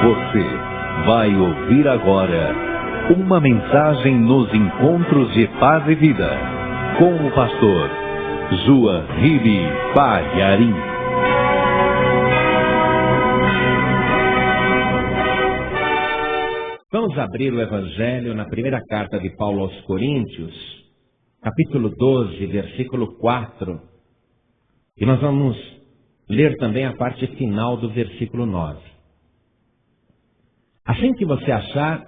Você vai ouvir agora uma mensagem nos encontros de paz e vida com o pastor João Ribe Palharim. Vamos abrir o Evangelho na primeira carta de Paulo aos Coríntios, capítulo 12, versículo 4. E nós vamos ler também a parte final do versículo 9. Assim que você achar,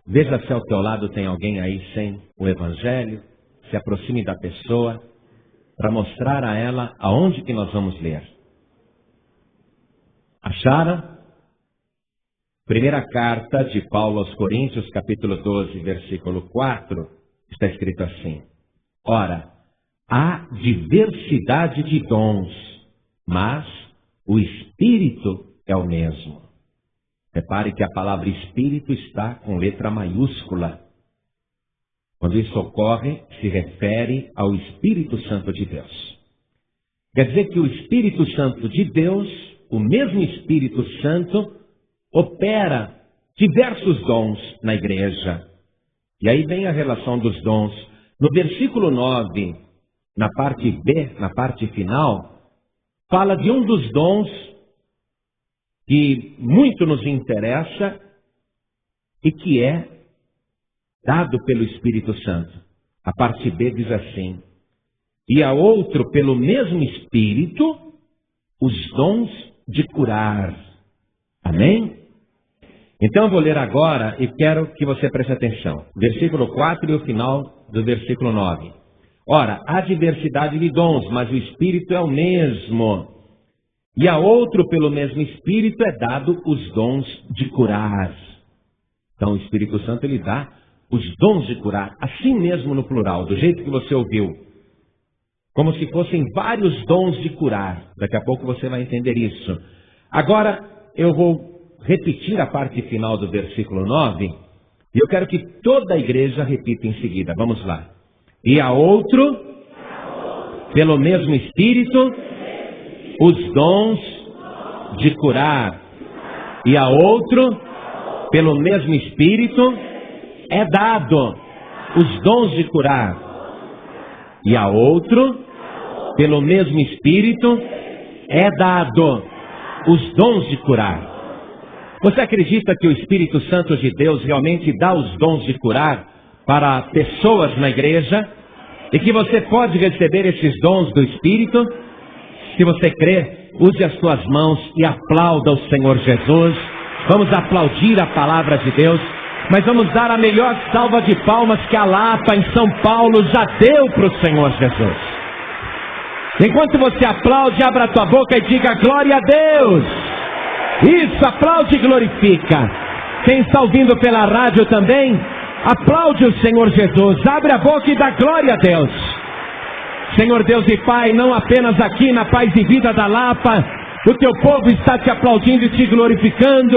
veja se ao teu lado tem alguém aí sem o Evangelho, se aproxime da pessoa para mostrar a ela aonde que nós vamos ler. Acharam? Primeira carta de Paulo aos Coríntios, capítulo 12, versículo 4, está escrito assim: Ora, há diversidade de dons, mas o Espírito é o mesmo. Repare que a palavra Espírito está com letra maiúscula. Quando isso ocorre, se refere ao Espírito Santo de Deus. Quer dizer que o Espírito Santo de Deus, o mesmo Espírito Santo, opera diversos dons na igreja. E aí vem a relação dos dons. No versículo 9, na parte B, na parte final, fala de um dos dons que muito nos interessa e que é dado pelo Espírito Santo. A parte B diz assim: e a outro, pelo mesmo Espírito, os dons de curar. Amém? Então eu vou ler agora e quero que você preste atenção. Versículo 4 e o final do versículo 9. Ora, há diversidade de dons, mas o Espírito é o mesmo. E a outro, pelo mesmo Espírito, é dado os dons de curar. Então o Espírito Santo, ele dá os dons de curar, assim mesmo no plural, do jeito que você ouviu. Como se fossem vários dons de curar. Daqui a pouco você vai entender isso. Agora eu vou repetir a parte final do versículo 9, e eu quero que toda a igreja repita em seguida. Vamos lá. E a outro, pelo mesmo Espírito, os dons de curar. E a outro, pelo mesmo Espírito, é dado os dons de curar. E a outro, pelo mesmo Espírito, é dado os dons de curar. Você acredita que o Espírito Santo de Deus realmente dá os dons de curar para pessoas na igreja? E que você pode receber esses dons do Espírito? Se você crê, use as suas mãos e aplauda o Senhor Jesus. Vamos aplaudir a palavra de Deus, mas vamos dar a melhor salva de palmas que a Lapa em São Paulo já deu para o Senhor Jesus. Enquanto você aplaude, abra a tua boca e diga glória a Deus. Isso, aplaude e glorifica. Quem está ouvindo pela rádio também, aplaude o Senhor Jesus. Abre a boca e dá glória a Deus. Senhor Deus e Pai, não apenas aqui na Paz e Vida da Lapa, o teu povo está te aplaudindo e te glorificando,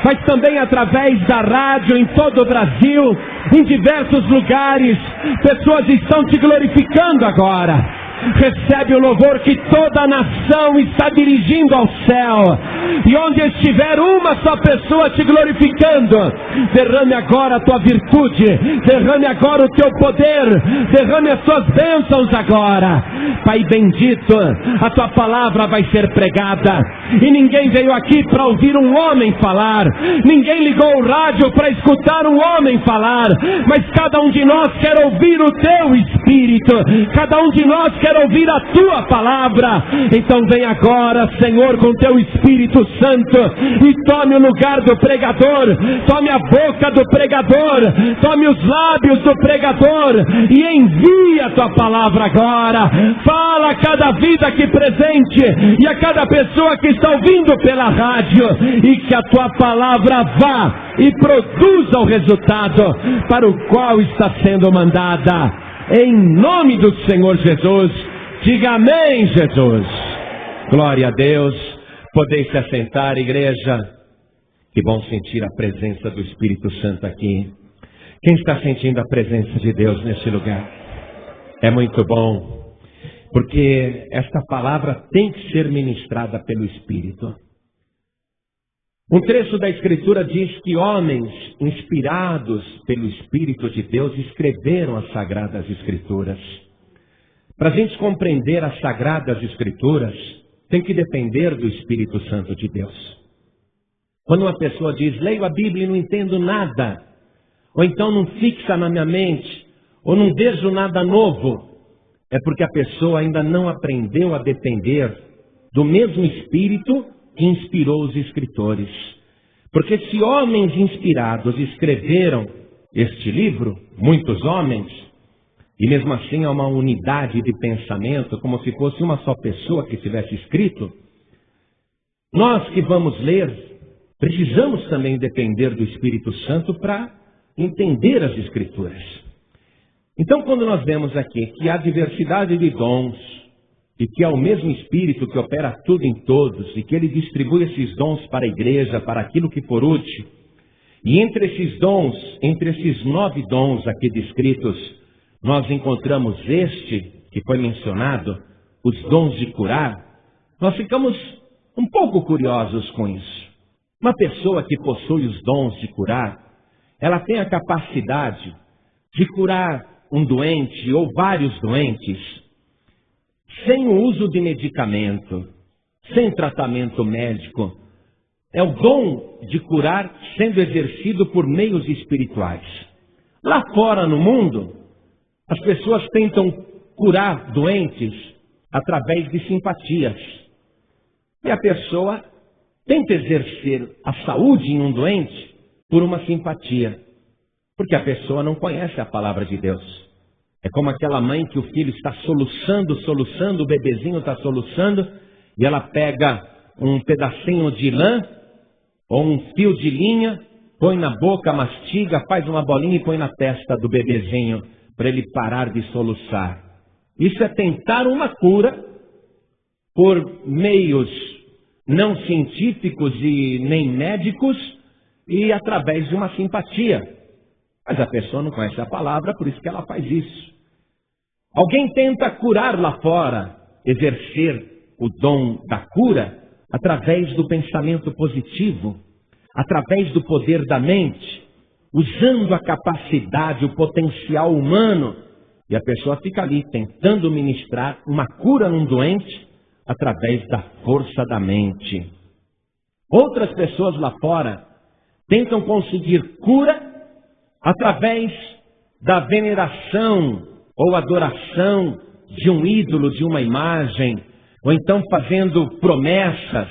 mas também através da rádio em todo o Brasil, em diversos lugares, pessoas estão te glorificando agora. Recebe o louvor que toda a nação está dirigindo ao céu. E onde estiver uma só pessoa te glorificando, derrame agora a tua virtude, derrame agora o teu poder, derrame as tuas bênçãos agora. Pai bendito, a tua palavra vai ser pregada. E ninguém veio aqui para ouvir um homem falar, ninguém ligou o rádio para escutar um homem falar, mas cada um de nós quer ouvir o teu Espírito, cada um de nós quer ouvir a tua palavra. Então vem agora, Senhor, com teu Espírito Santo e tome o lugar do pregador, tome a boca do pregador, tome os lábios do pregador e envia a tua palavra agora. Fala a cada vida aqui presente e a cada pessoa que está ouvindo pela rádio, e que a tua palavra vá e produza o resultado para o qual está sendo mandada. Em nome do Senhor Jesus, diga amém, Jesus. Glória a Deus. Podeis se assentar, igreja. Que bom sentir a presença do Espírito Santo aqui. Quem está sentindo a presença de Deus neste lugar? É muito bom, porque esta palavra tem que ser ministrada pelo Espírito. Um trecho da Escritura diz que homens inspirados pelo Espírito de Deus escreveram as Sagradas Escrituras. Para a gente compreender as Sagradas Escrituras, tem que depender do Espírito Santo de Deus. Quando uma pessoa diz, leio a Bíblia e não entendo nada, ou então não fixa na minha mente, ou não vejo nada novo, é porque a pessoa ainda não aprendeu a depender do mesmo Espírito que inspirou os escritores. Porque se homens inspirados escreveram este livro, muitos homens, e mesmo assim é uma unidade de pensamento, como se fosse uma só pessoa que tivesse escrito, nós que vamos ler, precisamos também depender do Espírito Santo para entender as Escrituras. Então, quando nós vemos aqui que há diversidade de dons, e que é o mesmo Espírito que opera tudo em todos, e que Ele distribui esses dons para a igreja, para aquilo que for útil, e entre esses dons, entre esses 9 dons aqui descritos, nós encontramos este, que foi mencionado, os dons de curar, nós ficamos um pouco curiosos com isso. Uma pessoa que possui os dons de curar, ela tem a capacidade de curar um doente ou vários doentes, sem o uso de medicamento, sem tratamento médico. É o dom de curar sendo exercido por meios espirituais. Lá fora no mundo, as pessoas tentam curar doentes através de simpatias. E a pessoa tenta exercer a saúde em um doente por uma simpatia. Porque a pessoa não conhece a palavra de Deus. É como aquela mãe que o filho está soluçando, o bebezinho está soluçando, e ela pega um pedacinho de lã ou um fio de linha, põe na boca, mastiga, faz uma bolinha e põe na testa do bebezinho para ele parar de soluçar. Isso é tentar uma cura por meios não científicos e nem médicos e através de uma simpatia. Mas a pessoa não conhece a palavra, por isso que ela faz isso. Alguém tenta curar lá fora, exercer o dom da cura através do pensamento positivo, através do poder da mente, usando a capacidade, o potencial humano, e a pessoa fica ali tentando ministrar uma cura num doente através da força da mente. Outras pessoas lá fora tentam conseguir cura através da veneração ou adoração de um ídolo, de uma imagem, ou então fazendo promessas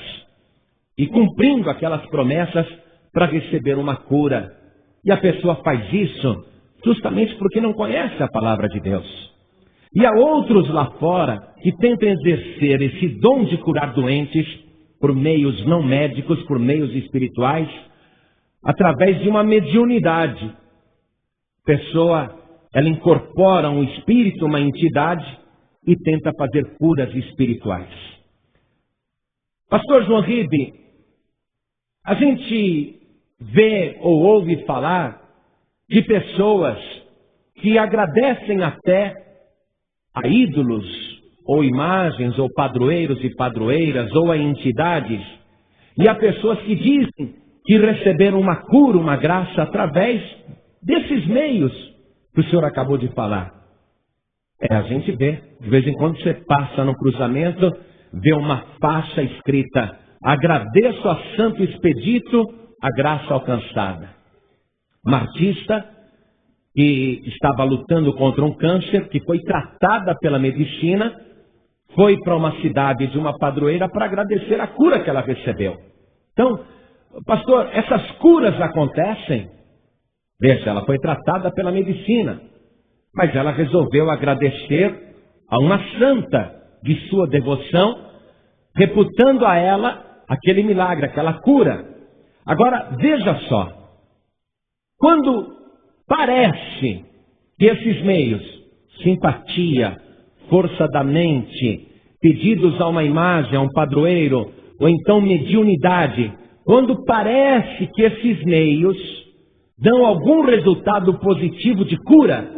e cumprindo aquelas promessas para receber uma cura. E a pessoa faz isso justamente porque não conhece a palavra de Deus. E há outros lá fora que tentam exercer esse dom de curar doentes por meios não médicos, por meios espirituais, através de uma mediunidade. A pessoa, ela incorpora um espírito, uma entidade e tenta fazer curas espirituais. Pastor João Ribe, a gente vê ou ouve falar de pessoas que agradecem até a ídolos, ou imagens, ou padroeiros e padroeiras, ou a entidades, e há pessoas que dizem que receberam uma cura, uma graça através desses meios que o senhor acabou de falar. A gente vê, de vez em quando você passa no cruzamento, vê uma faixa escrita: agradeço a Santo Expedito a graça alcançada. Uma artista que estava lutando contra um câncer, que foi tratada pela medicina, foi para uma cidade de uma padroeira para agradecer a cura que ela recebeu. Então, pastor, essas curas acontecem. Veja, ela foi tratada pela medicina, mas ela resolveu agradecer a uma santa de sua devoção, reputando a ela aquele milagre, aquela cura. Agora, veja só, quando parece que esses meios, simpatia, força da mente, pedidos a uma imagem, a um padroeiro, ou então mediunidade, quando parece que esses meios dão algum resultado positivo de cura,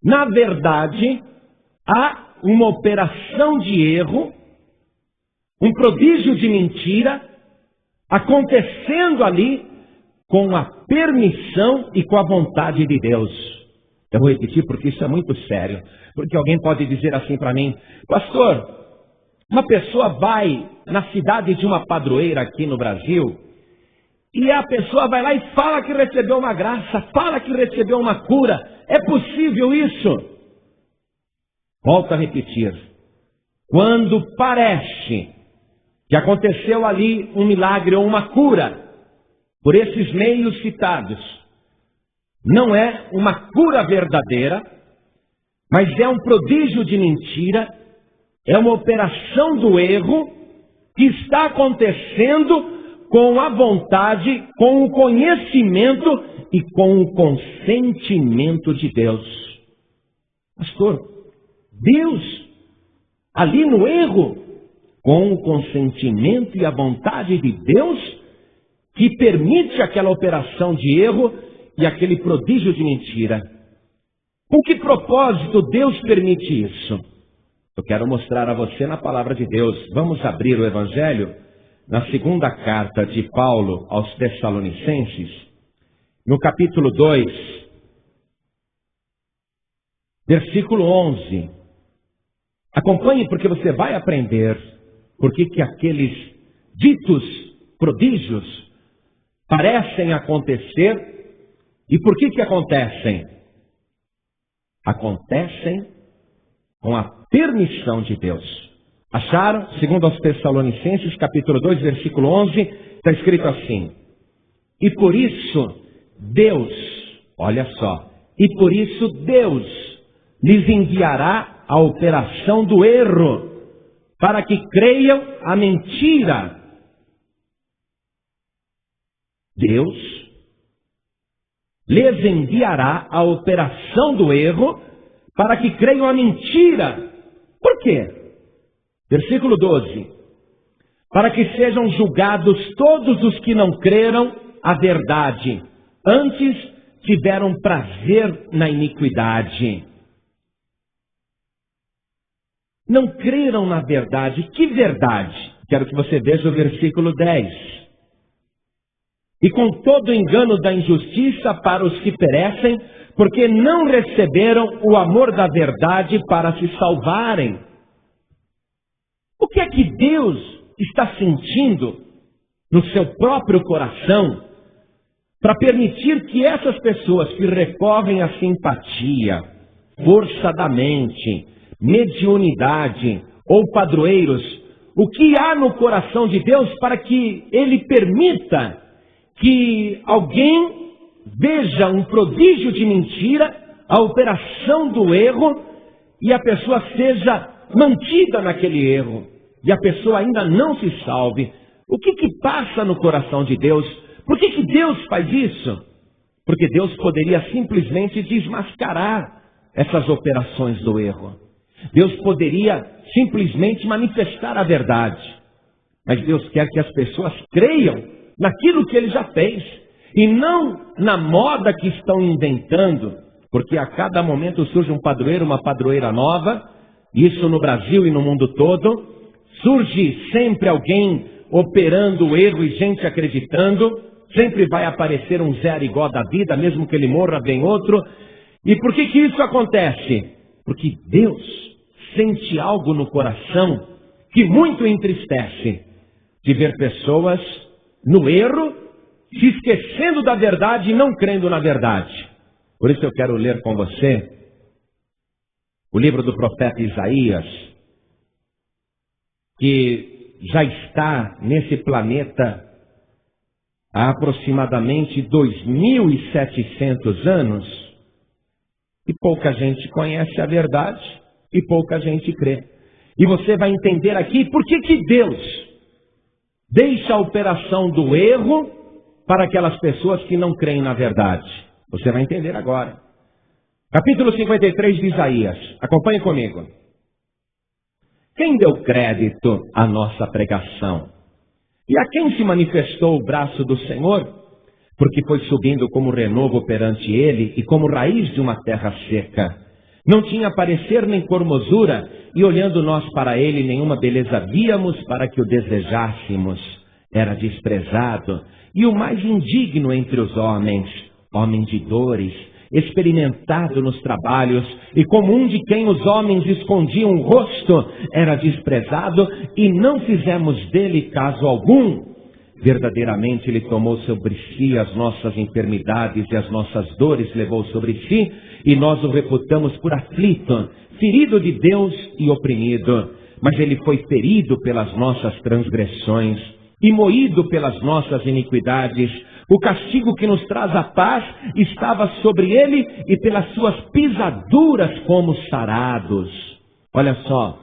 na verdade, há uma operação de erro, um prodígio de mentira, acontecendo ali com a permissão e com a vontade de Deus. Eu vou repetir porque isso é muito sério. Porque alguém pode dizer assim para mim: pastor, uma pessoa vai na cidade de uma padroeira aqui no Brasil, e a pessoa vai lá e fala que recebeu uma graça, fala que recebeu uma cura. É possível isso? Volto a repetir. Quando parece que aconteceu ali um milagre ou uma cura, por esses meios citados, não é uma cura verdadeira, mas é um prodígio de mentira, é uma operação do erro que está acontecendo com a vontade, com o conhecimento e com o consentimento de Deus. Pastor, Deus, ali no erro, com o consentimento e a vontade de Deus, que permite aquela operação de erro e aquele prodígio de mentira. Com que propósito Deus permite isso? Eu quero mostrar a você na palavra de Deus. Vamos abrir o Evangelho na segunda carta de Paulo aos Tessalonicenses, no capítulo 2, versículo 11. Acompanhe porque você vai aprender por que aqueles ditos prodígios parecem acontecer e por que acontecem. Acontecem com a permissão de Deus. Acharam? Segundo aos Tessalonicenses, capítulo 2, versículo 11, está escrito assim: e por isso Deus, olha só, e por isso Deus lhes enviará a operação do erro, para que creiam a mentira. Deus lhes enviará a operação do erro, para que creiam a mentira. Por quê? Versículo 12. Para que sejam julgados todos os que não creram a verdade, antes tiveram prazer na iniquidade. Não creram na verdade. Que verdade? Quero que você veja o versículo 10. E com todo o engano da injustiça para os que perecem, porque não receberam o amor da verdade para se salvarem. O que é que Deus está sentindo no seu próprio coração para permitir que essas pessoas que recorrem à simpatia, força da mente, mediunidade ou padroeiros, o que há no coração de Deus para que Ele permita que alguém veja um prodígio de mentira, a operação do erro, e a pessoa seja mantida naquele erro, e a pessoa ainda não se salve? O que passa no coração de Deus? Por que Deus faz isso? Porque Deus poderia simplesmente desmascarar essas operações do erro. Deus poderia simplesmente manifestar a verdade. Mas Deus quer que as pessoas creiam naquilo que Ele já fez, e não na moda que estão inventando, porque a cada momento surge um padroeiro, uma padroeira nova, isso no Brasil e no mundo todo. Surge sempre alguém operando o erro e gente acreditando. Sempre vai aparecer um Zé Arigó da vida, mesmo que ele morra, vem outro. E por que isso acontece? Porque Deus sente algo no coração que muito entristece, de ver pessoas no erro, se esquecendo da verdade e não crendo na verdade. Por isso eu quero ler com você o livro do profeta Isaías, que já está nesse planeta há aproximadamente 2.700 anos, e pouca gente conhece a verdade e pouca gente crê. E você vai entender aqui por que Deus deixa a operação do erro para aquelas pessoas que não creem na verdade. Você vai entender agora. Capítulo 53 de Isaías. Acompanhe comigo. Quem deu crédito à nossa pregação? E a quem se manifestou o braço do Senhor? Porque foi subindo como renovo perante Ele e como raiz de uma terra seca. Não tinha parecer nem formosura, e olhando nós para Ele, nenhuma beleza víamos para que o desejássemos. era desprezado e o mais indigno entre os homens, homem de dores, experimentado nos trabalhos, e como um de quem os homens escondiam o rosto, era desprezado, e não fizemos dele caso algum. Verdadeiramente ele tomou sobre si as nossas enfermidades e as nossas dores levou sobre si, e nós o reputamos por aflito, ferido de Deus e oprimido. Mas ele foi ferido pelas nossas transgressões e moído pelas nossas iniquidades. O castigo que nos traz a paz estava sobre ele, e pelas suas pisaduras fomos sarados. Olha só,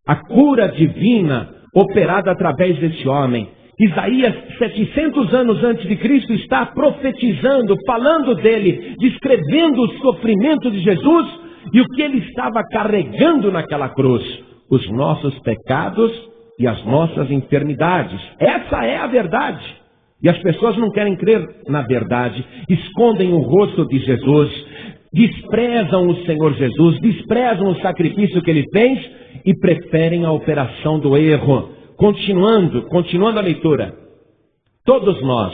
a cura divina operada através desse homem. Isaías, 700 anos antes de Cristo, está profetizando, falando dele, descrevendo o sofrimento de Jesus e o que ele estava carregando naquela cruz. Os nossos pecados e as nossas enfermidades. Essa é a verdade. E as pessoas não querem crer na verdade, escondem o rosto de Jesus, desprezam o Senhor Jesus, desprezam o sacrifício que ele fez e preferem a operação do erro. Continuando a leitura. Todos nós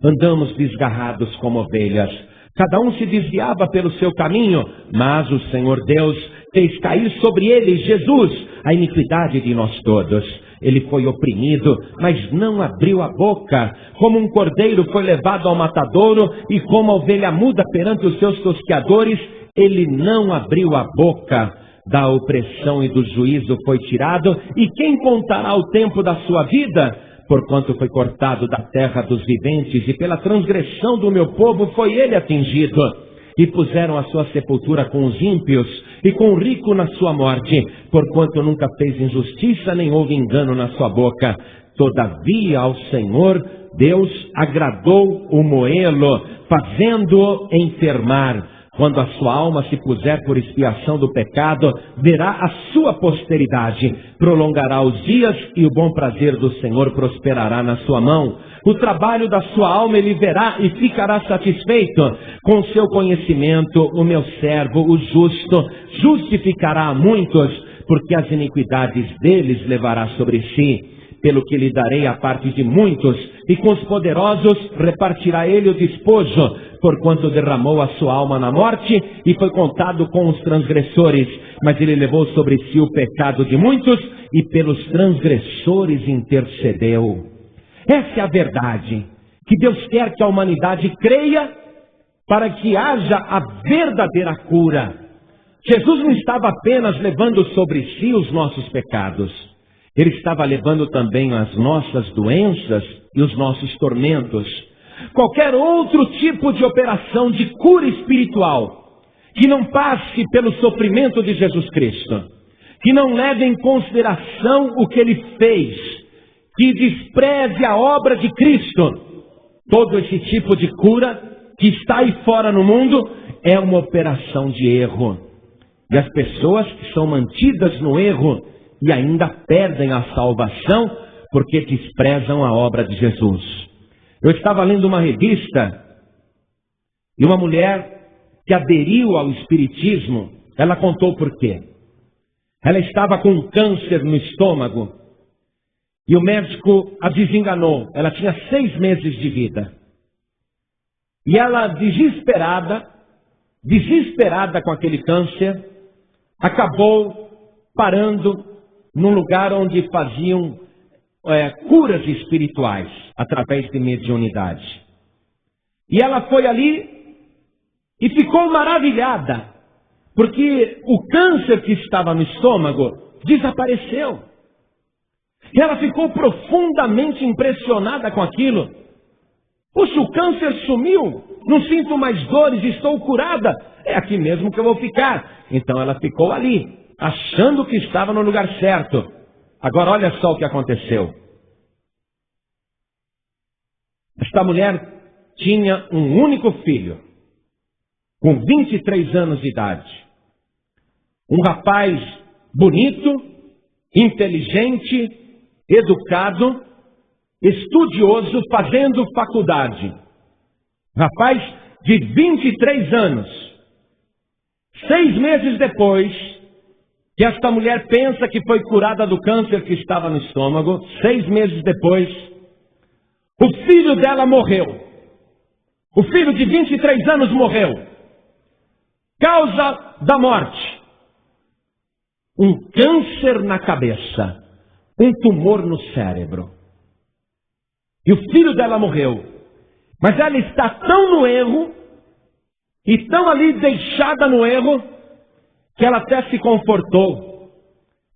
andamos desgarrados como ovelhas. Cada um se desviava pelo seu caminho, mas o Senhor Deus fez cair sobre ele, Jesus, a iniquidade de nós todos. Ele foi oprimido, mas não abriu a boca. Como um cordeiro foi levado ao matadouro, e como a ovelha muda perante os seus tosqueadores, ele não abriu a boca. Da opressão e do juízo foi tirado, e quem contará o tempo da sua vida? Porquanto foi cortado da terra dos viventes, e pela transgressão do meu povo foi ele atingido. E puseram a sua sepultura com os ímpios, e com o rico na sua morte, porquanto nunca fez injustiça, nem houve engano na sua boca. Todavia ao Senhor Deus agradou o moê-lo, fazendo-o enfermar. Quando a sua alma se puser por expiação do pecado, verá a sua posteridade, prolongará os dias, e o bom prazer do Senhor prosperará na sua mão. O trabalho da sua alma ele verá e ficará satisfeito. Com seu conhecimento, o meu servo, o justo, justificará a muitos, porque as iniquidades deles levará sobre si. Pelo que lhe darei a parte de muitos, e com os poderosos repartirá ele o despojo, porquanto derramou a sua alma na morte, e foi contado com os transgressores. Mas ele levou sobre si o pecado de muitos, e pelos transgressores intercedeu. Essa é a verdade, que Deus quer que a humanidade creia, para que haja a verdadeira cura. Jesus não estava apenas levando sobre si os nossos pecados, ele estava levando também as nossas doenças e os nossos tormentos. Qualquer outro tipo de operação de cura espiritual que não passe pelo sofrimento de Jesus Cristo, que não leve em consideração o que ele fez, que despreze a obra de Cristo, todo esse tipo de cura que está aí fora no mundo é uma operação de erro. E as pessoas que são mantidas no erro e ainda perdem a salvação porque desprezam a obra de Jesus. Eu estava lendo uma revista e uma mulher que aderiu ao espiritismo, ela contou por quê. Ela estava com um câncer no estômago e o médico a desenganou. Ela tinha 6 meses de vida. E ela, desesperada com aquele câncer, acabou parando num lugar onde faziam curas espirituais, através de mediunidade. E ela foi ali e ficou maravilhada, porque o câncer que estava no estômago desapareceu. E ela ficou profundamente impressionada com aquilo. Puxa, o câncer sumiu, não sinto mais dores, estou curada, é aqui mesmo que eu vou ficar. Então ela ficou ali, achando que estava no lugar certo. Agora olha só o que aconteceu. Esta mulher tinha um único filho, com 23 anos de idade. Um rapaz bonito, inteligente, educado, estudioso, fazendo faculdade. Rapaz de 23 anos. 6 meses depois que esta mulher pensa que foi curada do câncer que estava no estômago, 6 meses depois, O filho dela morreu. O filho de 23 anos morreu. Causa da morte: um câncer na cabeça, um tumor no cérebro. E o filho dela morreu. Mas ela está tão no erro, e tão ali deixada no erro, que ela até se confortou.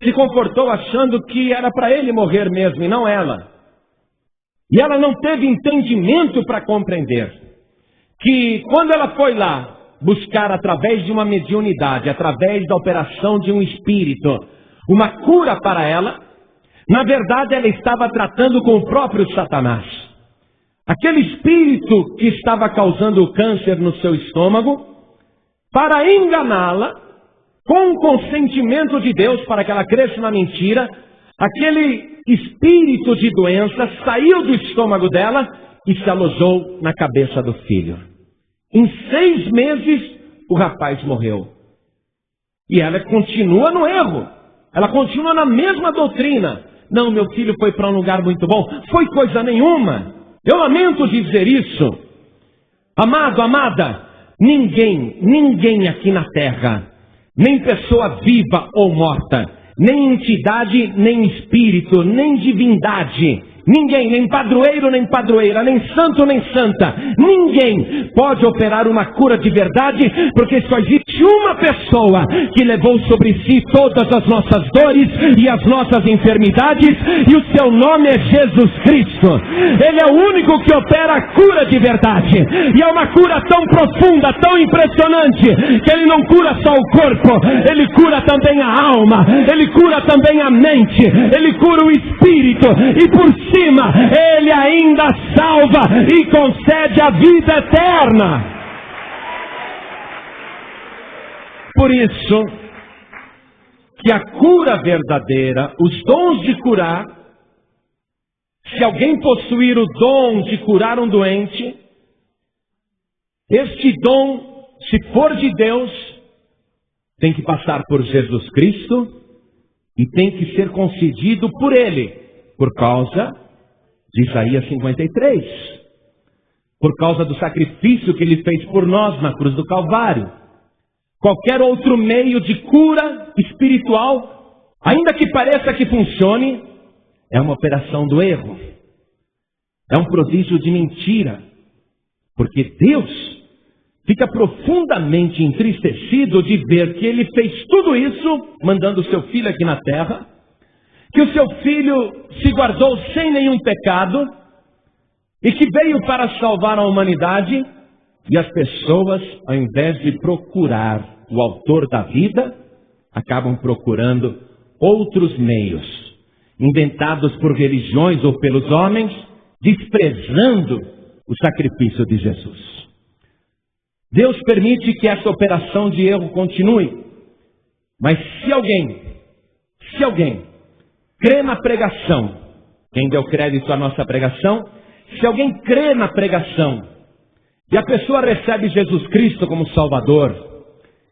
Se confortou achando que era para ele morrer mesmo, e não ela. E ela não teve entendimento para compreender que quando ela foi lá buscar através de uma mediunidade, através da operação de um espírito, uma cura para ela, na verdade ela estava tratando com o próprio Satanás. Aquele espírito que estava causando o câncer no seu estômago, para enganá-la, com o consentimento de Deus, para que ela cresça na mentira, aquele espírito de doença saiu do estômago dela e se alojou na cabeça do filho. Em 6 meses, o rapaz morreu. E ela continua no erro. Ela continua na mesma doutrina. Não, meu filho foi para um lugar muito bom. Foi coisa nenhuma. Eu lamento dizer isso. Amado, amada, ninguém aqui na terra, nem pessoa viva ou morta, nem entidade, nem espírito, nem divindade, ninguém, nem padroeiro, nem padroeira, nem santo, nem santa, ninguém pode operar uma cura de verdade, porque só existe uma pessoa que levou sobre si todas as nossas dores e as nossas enfermidades, e o seu nome é Jesus Cristo. Ele é o único que opera a cura de verdade, e é uma cura tão profunda, tão impressionante, que ele não cura só o corpo, ele cura também a alma, ele cura também a mente, ele cura o espírito, e por cima, ele ainda salva e concede a vida eterna. Por isso, que a cura verdadeira, os dons de curar, se alguém possuir o dom de curar um doente, este dom, se for de Deus, tem que passar por Jesus Cristo e tem que ser concedido por Ele, por causa de Isaías 53, por causa do sacrifício que Ele fez por nós na cruz do Calvário. Qualquer outro meio de cura espiritual, ainda que pareça que funcione, é uma operação do erro, é um prodígio de mentira, porque Deus fica profundamente entristecido de ver que Ele fez tudo isso, mandando o seu Filho aqui na terra, que o seu Filho se guardou sem nenhum pecado, e que veio para salvar a humanidade, e as pessoas, ao invés de procurar o autor da vida, acabam procurando outros meios, inventados por religiões ou pelos homens, desprezando o sacrifício de Jesus. Deus permite que essa operação de erro continue, mas se alguém crê na pregação, quem deu crédito à nossa pregação, se alguém crê na pregação, e a pessoa recebe Jesus Cristo como Salvador,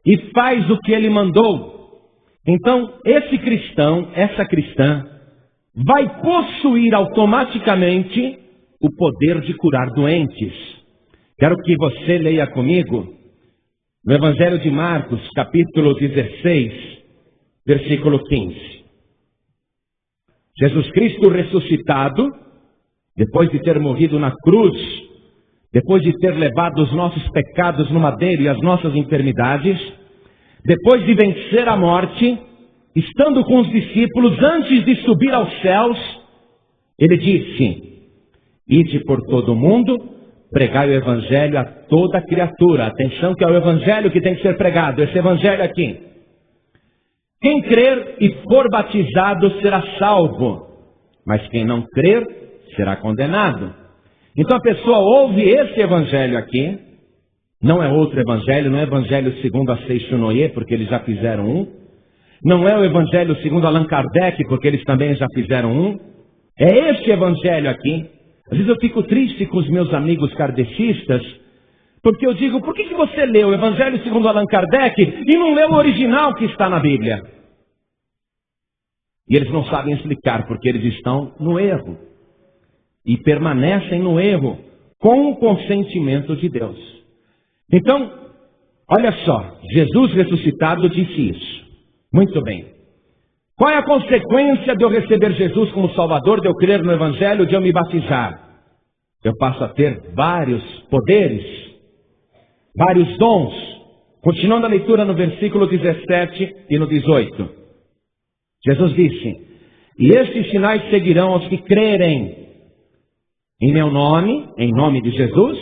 e faz o que Ele mandou, então esse cristão, essa cristã, vai possuir automaticamente o poder de curar doentes. Quero que você leia comigo no Evangelho de Marcos, capítulo 16, versículo 15. Jesus Cristo ressuscitado, depois de ter morrido na cruz, depois de ter levado os nossos pecados no madeiro e as nossas enfermidades, depois de vencer a morte, estando com os discípulos antes de subir aos céus, Ele disse: ide por todo o mundo, pregai o Evangelho a toda criatura. Atenção que é o Evangelho que tem que ser pregado, esse Evangelho aqui. Quem crer e for batizado será salvo, mas quem não crer será condenado. Então a pessoa ouve esse Evangelho aqui, não é outro Evangelho, não é Evangelho segundo a Seixonoye, porque eles já fizeram um, não é o Evangelho segundo Allan Kardec, porque eles também já fizeram um, é este Evangelho aqui. Às vezes eu fico triste com os meus amigos kardecistas, porque eu digo, por que você leu o Evangelho segundo Allan Kardec e não leu o original que está na Bíblia? E eles não sabem explicar, porque eles estão no erro. e permanecem no erro com o consentimento de Deus. Então, olha só, Jesus ressuscitado disse isso. Muito bem. Qual é a consequência de eu receber Jesus como Salvador, de eu crer no Evangelho, de eu me batizar? Eu passo a ter vários poderes, vários dons. Continuando a leitura no versículo 17 e no 18. Jesus disse: e estes sinais seguirão aos que crerem. Em meu nome, em nome de Jesus,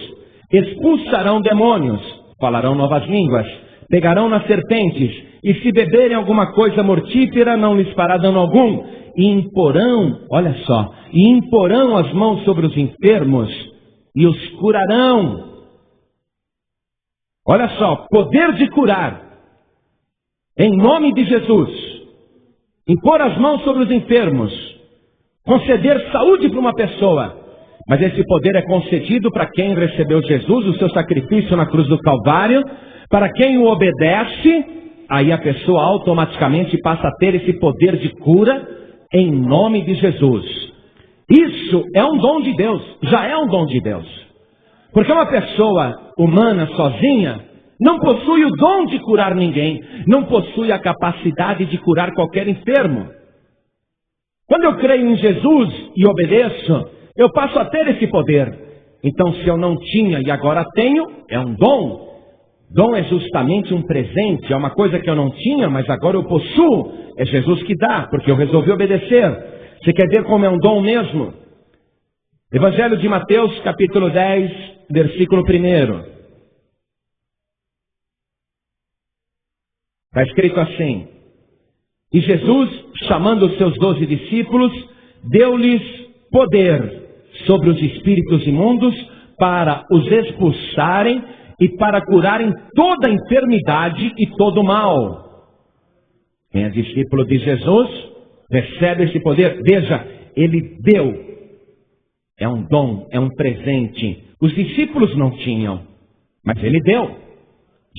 expulsarão demônios, falarão novas línguas, pegarão nas serpentes, e se beberem alguma coisa mortífera, não lhes fará dano algum. E imporão, olha só, e imporão as mãos sobre os enfermos e os curarão. Olha só, poder de curar, em nome de Jesus. Impor as mãos sobre os enfermos, conceder saúde para uma pessoa. Mas esse poder é concedido para quem recebeu Jesus, o seu sacrifício na cruz do Calvário. Para quem o obedece, aí a pessoa automaticamente passa a ter esse poder de cura em nome de Jesus. Isso é um dom de Deus, já é um dom de Deus. Porque uma pessoa humana sozinha não possui o dom de curar ninguém, não possui a capacidade de curar qualquer enfermo. Quando eu creio em Jesus e obedeço, eu passo a ter esse poder. Então, se eu não tinha e agora tenho, é um dom. Dom é justamente um presente, é uma coisa que eu não tinha, mas agora eu possuo. É Jesus que dá, porque eu resolvi obedecer. Você quer ver como é um dom mesmo? Evangelho de Mateus, capítulo 10, versículo 1. Está escrito assim: e Jesus, chamando os seus 12 discípulos, deu-lhes poder sobre os espíritos imundos para os expulsarem e para curarem toda enfermidade e todo mal. Quem é discípulo de Jesus recebe esse poder. Veja, ele deu. É um dom, é um presente. Os discípulos não tinham, mas ele deu.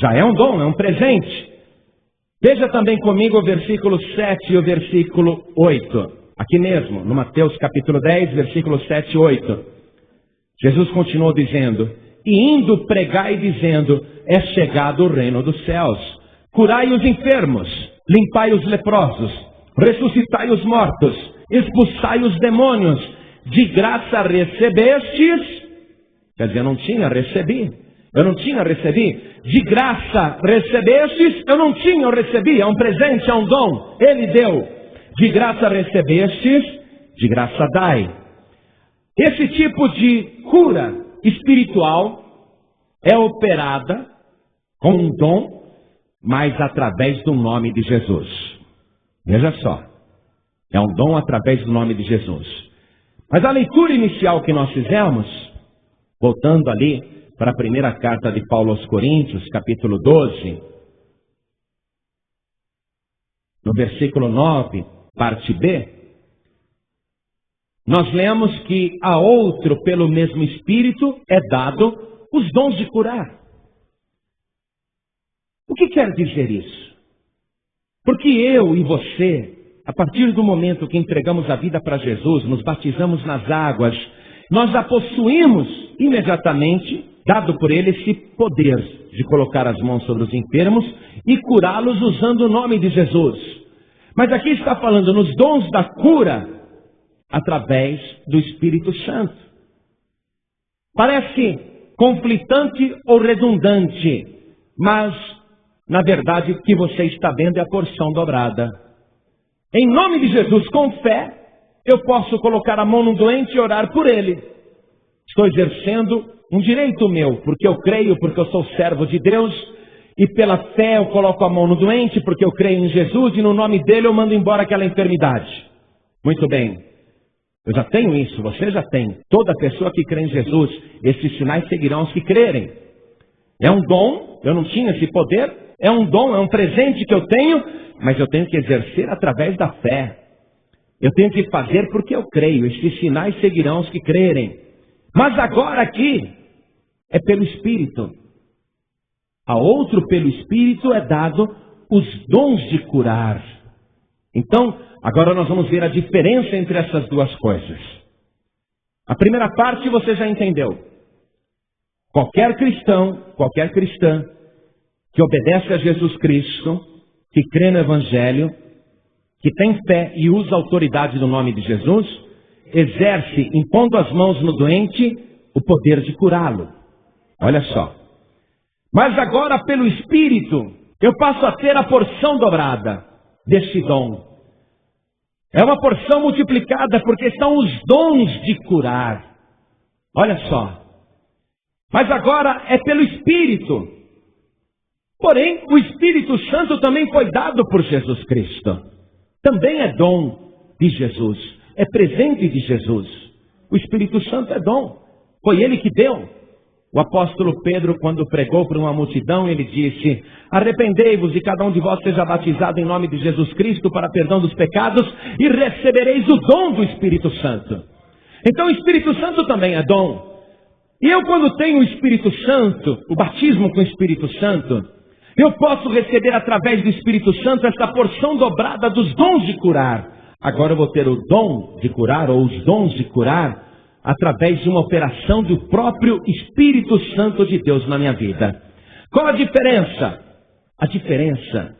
Já é um dom, é um presente. Veja também comigo o versículo 7 e o versículo 8. Aqui mesmo, no Mateus capítulo 10, versículo 7 e 8. Jesus continuou dizendo: e indo pregai dizendo, é chegado o reino dos céus. Curai os enfermos, limpai os leprosos, ressuscitai os mortos, expulsai os demônios. De graça recebestes. Quer dizer, eu não tinha, recebi. Eu não tinha, recebi. De graça recebestes, eu não tinha, eu recebi. É um presente, é um dom. Ele deu. De graça recebestes, de graça dai. Esse tipo de cura espiritual é operada com um dom, mas através do nome de Jesus. Veja só. É um dom através do nome de Jesus. Mas a leitura inicial que nós fizemos, voltando ali para a primeira carta de Paulo aos Coríntios, capítulo 12, no versículo 9, parte B, nós lemos que a outro, pelo mesmo Espírito, é dado os dons de curar. O que quer dizer isso? Porque eu e você, a partir do momento que entregamos a vida para Jesus, nos batizamos nas águas, nós já possuímos imediatamente, dado por Ele, esse poder de colocar as mãos sobre os enfermos e curá-los usando o nome de Jesus. Mas aqui está falando nos dons da cura através do Espírito Santo. Parece conflitante ou redundante, mas na verdade o que você está vendo é a porção dobrada. Em nome de Jesus, com fé, eu posso colocar a mão no doente e orar por ele. Estou exercendo um direito meu, porque eu creio, porque eu sou servo de Deus. E pela fé eu coloco a mão no doente, porque eu creio em Jesus, e no nome dele eu mando embora aquela enfermidade. Muito bem. Eu já tenho isso, você já tem. Toda pessoa que crê em Jesus, esses sinais seguirão os que crerem. É um dom, eu não tinha esse poder. É um dom, é um presente que eu tenho, mas eu tenho que exercer através da fé. Eu tenho que fazer porque eu creio. Esses sinais seguirão os que crerem. Mas agora aqui é pelo Espírito. A outro, pelo Espírito, é dado os dons de curar. Então, agora nós vamos ver a diferença entre essas duas coisas. A primeira parte você já entendeu. Qualquer cristão, qualquer cristã que obedece a Jesus Cristo, que crê no Evangelho, que tem fé e usa a autoridade do nome de Jesus, exerce, impondo as mãos no doente, o poder de curá-lo. Olha só. Mas agora, pelo Espírito, eu passo a ter a porção dobrada deste dom. É uma porção multiplicada, porque são os dons de curar. Olha só. Mas agora é pelo Espírito. Porém, o Espírito Santo também foi dado por Jesus Cristo. Também é dom de Jesus. É presente de Jesus. O Espírito Santo é dom. Foi Ele que deu. O apóstolo Pedro, quando pregou para uma multidão, ele disse: arrependei-vos e cada um de vós seja batizado em nome de Jesus Cristo para perdão dos pecados e recebereis o dom do Espírito Santo. Então o Espírito Santo também é dom. E eu, quando tenho o Espírito Santo, o batismo com o Espírito Santo, eu posso receber através do Espírito Santo essa porção dobrada dos dons de curar. Agora eu vou ter o dom de curar, ou os dons de curar, através de uma operação do próprio Espírito Santo de Deus na minha vida. Qual a diferença? A diferença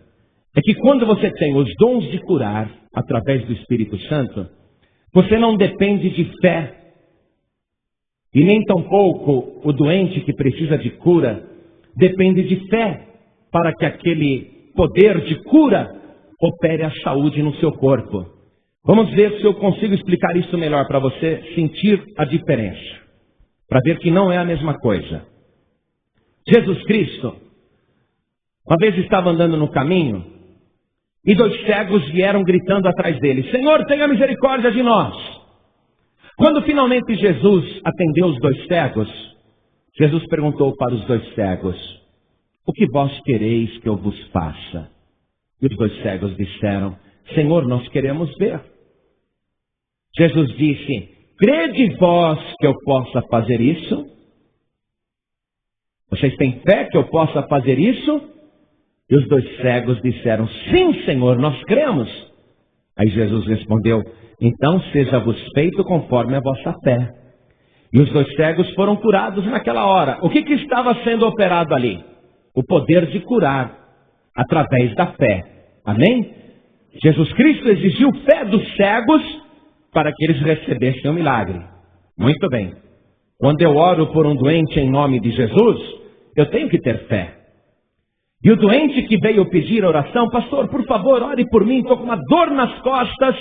é que quando você tem os dons de curar através do Espírito Santo, você não depende de fé. E nem tampouco o doente que precisa de cura depende de fé para que aquele poder de cura opere a saúde no seu corpo. Vamos ver se eu consigo explicar isso melhor para você sentir a diferença. Para ver que não é a mesma coisa. Jesus Cristo, uma vez estava andando no caminho, e 2 cegos vieram gritando atrás dele: Senhor, tenha misericórdia de nós. Quando finalmente Jesus atendeu os 2 cegos, Jesus perguntou para os 2 cegos: o que vós quereis que eu vos faça? E os 2 cegos disseram: Senhor, nós queremos ver. Jesus disse: crede vós que eu possa fazer isso? Vocês têm fé que eu possa fazer isso? E os 2 cegos disseram: sim, Senhor, nós cremos. Aí Jesus respondeu: então seja-vos feito conforme a vossa fé. E os 2 cegos foram curados naquela hora. O que estava sendo operado ali? O poder de curar através da fé. Amém? Jesus Cristo exigiu fé dos cegos para que eles recebessem o milagre. Muito bem. Quando eu oro por um doente em nome de Jesus, eu tenho que ter fé. E o doente que veio pedir oração: pastor, por favor, ore por mim, estou com uma dor nas costas.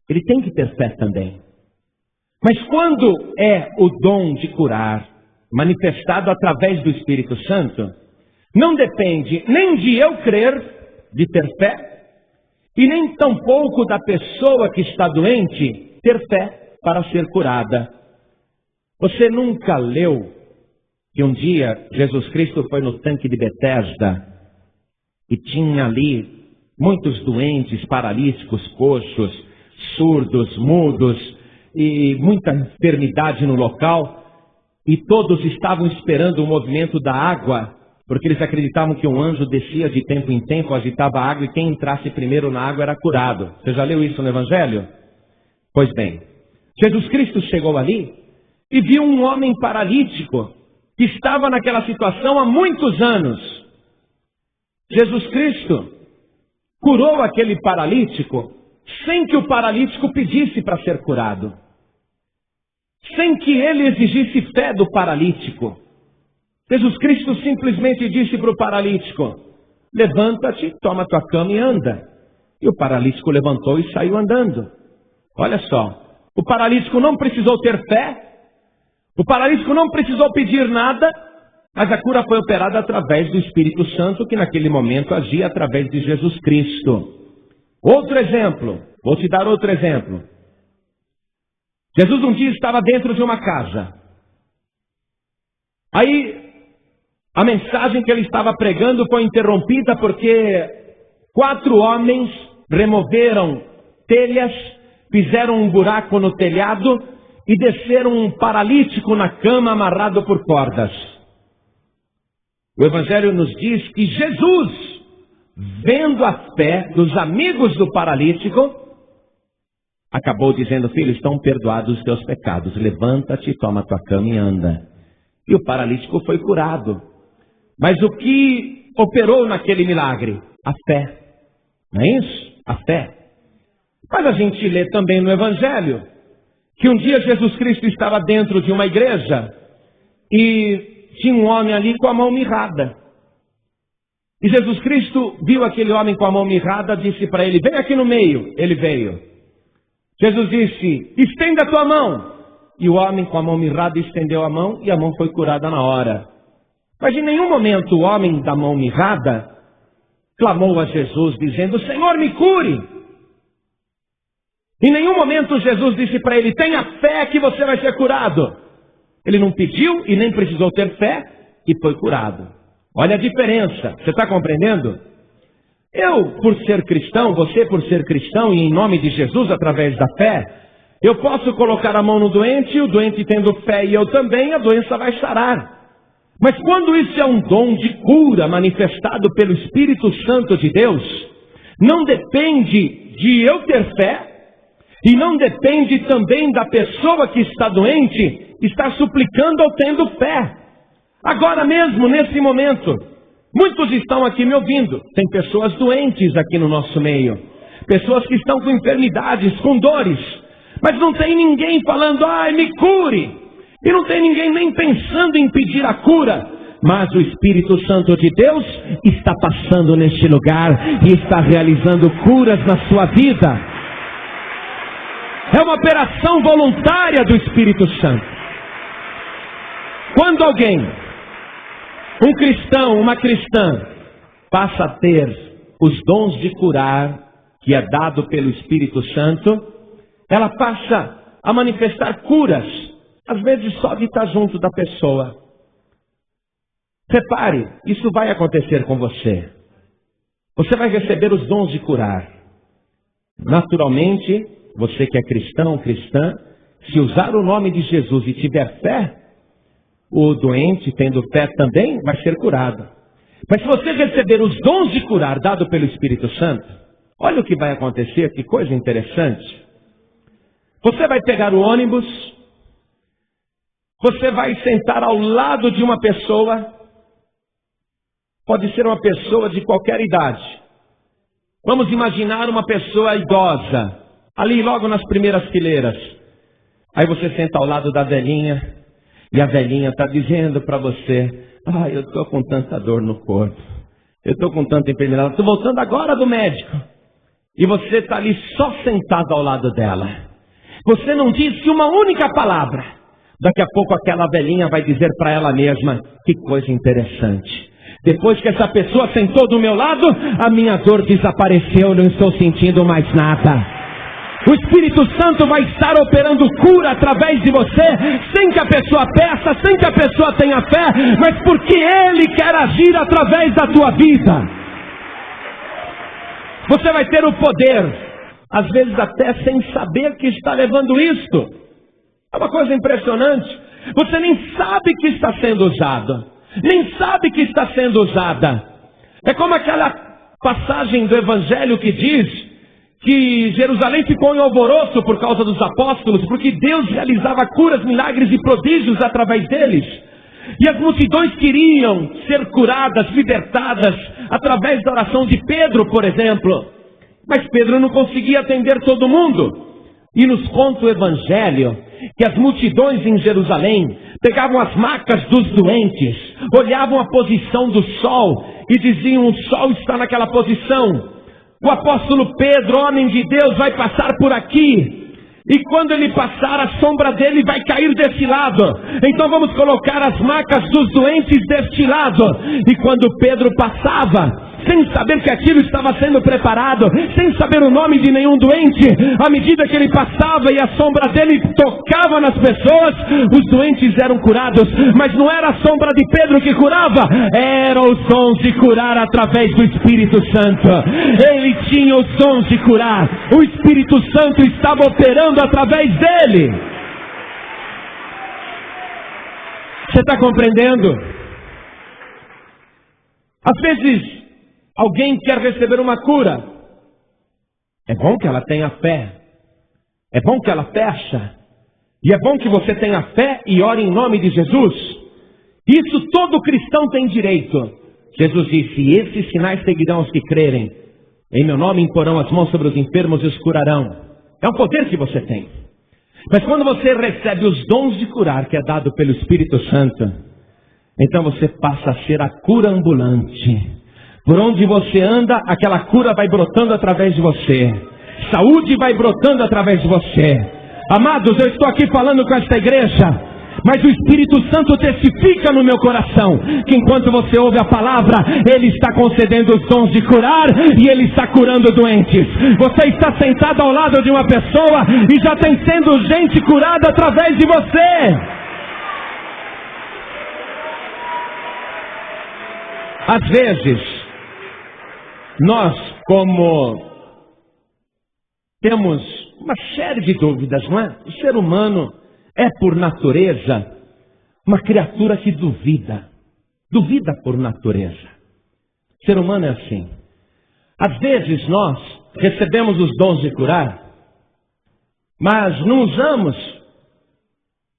Ele tem que ter fé também. Mas quando é o dom de curar manifestado através do Espírito Santo, não depende nem de eu crer, de ter fé, e nem tampouco da pessoa que está doente ter fé para ser curada. Você nunca leu que um dia Jesus Cristo foi no tanque de Betesda e tinha ali muitos doentes, paralíticos, coxos, surdos, mudos e muita enfermidade no local, e todos estavam esperando o movimento da água, porque eles acreditavam que um anjo descia de tempo em tempo, agitava a água, e quem entrasse primeiro na água era curado. Você já leu isso no Evangelho? Pois bem, Jesus Cristo chegou ali e viu um homem paralítico que estava naquela situação há muitos anos. Jesus Cristo curou aquele paralítico sem que o paralítico pedisse para ser curado, sem que ele exigisse fé do paralítico. Jesus Cristo simplesmente disse para o paralítico: levanta-te, toma tua cama e anda. E o paralítico levantou e saiu andando. Olha só, o paralítico não precisou ter fé, o paralítico não precisou pedir nada, mas a cura foi operada através do Espírito Santo, que naquele momento agia através de Jesus Cristo. Outro exemplo, vou te dar outro exemplo. Jesus um dia estava dentro de uma casa. Aí a mensagem que ele estava pregando foi interrompida porque 4 homens removeram telhas, fizeram um buraco no telhado e desceram um paralítico na cama amarrado por cordas. O Evangelho nos diz que Jesus, vendo a fé dos amigos do paralítico, acabou dizendo: filho, estão perdoados os teus pecados, levanta-te, toma a tua cama e anda. E o paralítico foi curado. Mas o que operou naquele milagre? A fé. Não é isso? A fé. Mas a gente lê também no Evangelho que um dia Jesus Cristo estava dentro de uma igreja e tinha um homem ali com a mão mirrada. E Jesus Cristo viu aquele homem com a mão mirrada, disse para ele: vem aqui no meio. Ele veio. Jesus disse: estenda a tua mão. E o homem com a mão mirrada estendeu a mão e a mão foi curada na hora. Mas em nenhum momento o homem da mão mirrada clamou a Jesus dizendo: Senhor, me cure. Em nenhum momento Jesus disse para ele: tenha fé que você vai ser curado. Ele não pediu e nem precisou ter fé e foi curado. Olha a diferença, você está compreendendo? Eu, por ser cristão, você por ser cristão, e em nome de Jesus, através da fé, eu posso colocar a mão no doente, e o doente tendo fé e eu também, a doença vai sarar. Mas quando isso é um dom de cura manifestado pelo Espírito Santo de Deus, não depende de eu ter fé, e não depende também da pessoa que está doente estar suplicando ou tendo fé. Agora mesmo, nesse momento, muitos estão aqui me ouvindo. Tem pessoas doentes aqui no nosso meio. Pessoas que estão com enfermidades, com dores. Mas não tem ninguém falando: ai, me cure. E não tem ninguém nem pensando em pedir a cura. Mas o Espírito Santo de Deus está passando neste lugar e está realizando curas na sua vida. É uma operação voluntária do Espírito Santo. Quando alguém, um cristão, uma cristã, passa a ter os dons de curar, que é dado pelo Espírito Santo, ela passa a manifestar curas, às vezes só de estar junto da pessoa. Repare, isso vai acontecer com você. Você vai receber os dons de curar. Naturalmente, você que é cristão ou cristã, se usar o nome de Jesus e tiver fé, o doente, tendo fé também, vai ser curado. Mas se você receber os dons de curar dado pelo Espírito Santo, olha o que vai acontecer, que coisa interessante. Você vai pegar o ônibus, você vai sentar ao lado de uma pessoa, pode ser uma pessoa de qualquer idade. Vamos imaginar uma pessoa idosa, ali logo nas primeiras fileiras. Aí você senta ao lado da velhinha, e a velhinha está dizendo para você: ai, eu estou com tanta dor no corpo, eu estou com tanta enfermidade, estou voltando agora do médico. E você está ali só sentado ao lado dela. Você não disse uma única palavra. Daqui a pouco aquela velhinha vai dizer para ela mesma: que coisa interessante. Depois que essa pessoa sentou do meu lado, a minha dor desapareceu, não estou sentindo mais nada. O Espírito Santo vai estar operando cura através de você, sem que a pessoa peça, sem que a pessoa tenha fé, mas porque Ele quer agir através da tua vida. Você vai ter o poder, às vezes até sem saber que está levando isto. É uma coisa impressionante. Você nem sabe que está sendo usado, nem sabe que está sendo usada. É como aquela passagem do Evangelho que diz que Jerusalém ficou em alvoroço por causa dos apóstolos, porque Deus realizava curas, milagres e prodígios através deles. E as multidões queriam ser curadas, libertadas, através da oração de Pedro, por exemplo. Mas Pedro não conseguia atender todo mundo. E nos conta o Evangelho que as multidões em Jerusalém pegavam as macas dos doentes, olhavam a posição do sol e diziam: o sol está naquela posição. O apóstolo Pedro, homem de Deus, vai passar por aqui. E quando ele passar, a sombra dele vai cair desse lado. Então vamos colocar as macas dos doentes deste lado. E quando Pedro passava, sem saber que aquilo estava sendo preparado, sem saber o nome de nenhum doente, à medida que ele passava e a sombra dele tocava nas pessoas, os doentes eram curados. Mas não era a sombra de Pedro que curava, eram os dons de curar através do Espírito Santo. Ele tinha os dons de curar. O Espírito Santo estava operando através dele. Você está compreendendo? Às vezes alguém quer receber uma cura. É bom que ela tenha fé. É bom que ela peça. E é bom que você tenha fé e ore em nome de Jesus. Isso todo cristão tem direito. Jesus disse: e esses sinais seguirão os que crerem. Em meu nome imporão as mãos sobre os enfermos e os curarão. É um poder que você tem. Mas quando você recebe os dons de curar, que é dado pelo Espírito Santo, então você passa a ser a cura ambulante. Por onde você anda, aquela cura vai brotando através de você. Saúde vai brotando através de você. Amados, eu estou aqui falando com esta igreja, mas o Espírito Santo testifica no meu coração que enquanto você ouve a palavra, Ele está concedendo os dons de curar e Ele está curando doentes. Você está sentado ao lado de uma pessoa e já tem sendo gente curada através de você. Às vezes, nós como temos uma série de dúvidas, não é? O ser humano é, por natureza, uma criatura que duvida. Duvida por natureza. O ser humano é assim. Às vezes nós recebemos os dons de curar, mas não usamos,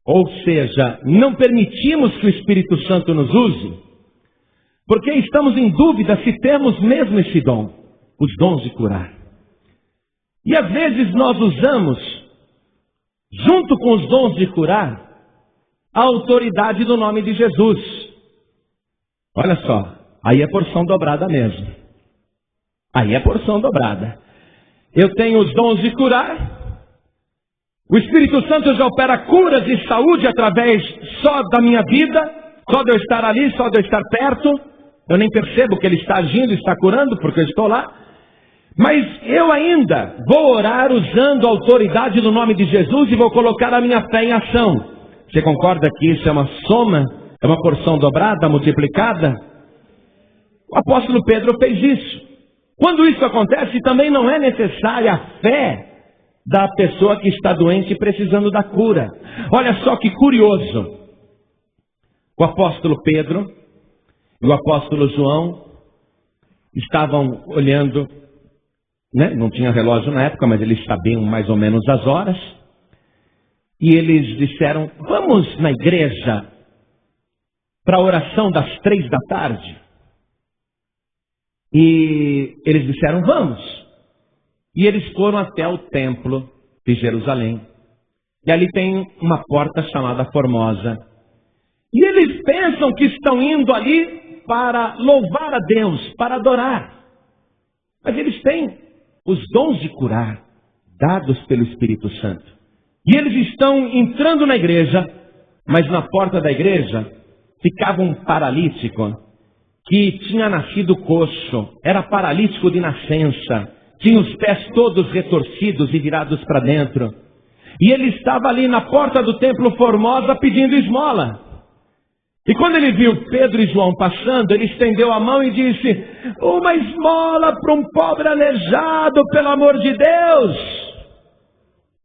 ou seja, não permitimos que o Espírito Santo nos use, porque estamos em dúvida se temos mesmo esse dom, os dons de curar. E às vezes nós usamos, junto com os dons de curar, a autoridade do nome de Jesus. Olha só, aí é porção dobrada mesmo. Aí é porção dobrada. Eu tenho os dons de curar. O Espírito Santo já opera curas e saúde através só da minha vida, só de eu estar ali, só de eu estar perto. Eu nem percebo que Ele está agindo, está curando, porque eu estou lá. Mas eu ainda vou orar usando a autoridade do nome de Jesus e vou colocar a minha fé em ação. Você concorda que isso é uma soma? É uma porção dobrada, multiplicada? O apóstolo Pedro fez isso. Quando isso acontece, também não é necessária a fé da pessoa que está doente e precisando da cura. Olha só que curioso. O apóstolo Pedro e o apóstolo João estavam olhando, né? Não tinha relógio na época, mas eles sabiam mais ou menos as horas. E eles disseram: vamos na igreja para a oração das 3 da tarde. E eles disseram: vamos. E eles foram até o templo de Jerusalém. E ali tem uma porta chamada Formosa. E eles pensam que estão indo ali para louvar a Deus, para adorar. Mas eles têm os dons de curar, dados pelo Espírito Santo. E eles estão entrando na igreja, mas na porta da igreja ficava um paralítico que tinha nascido coxo, era paralítico de nascença, tinha os pés todos retorcidos e virados para dentro. E ele estava ali na porta do templo Formosa pedindo esmola. E quando ele viu Pedro e João passando, ele estendeu a mão e disse: uma esmola para um pobre aleijado, pelo amor de Deus.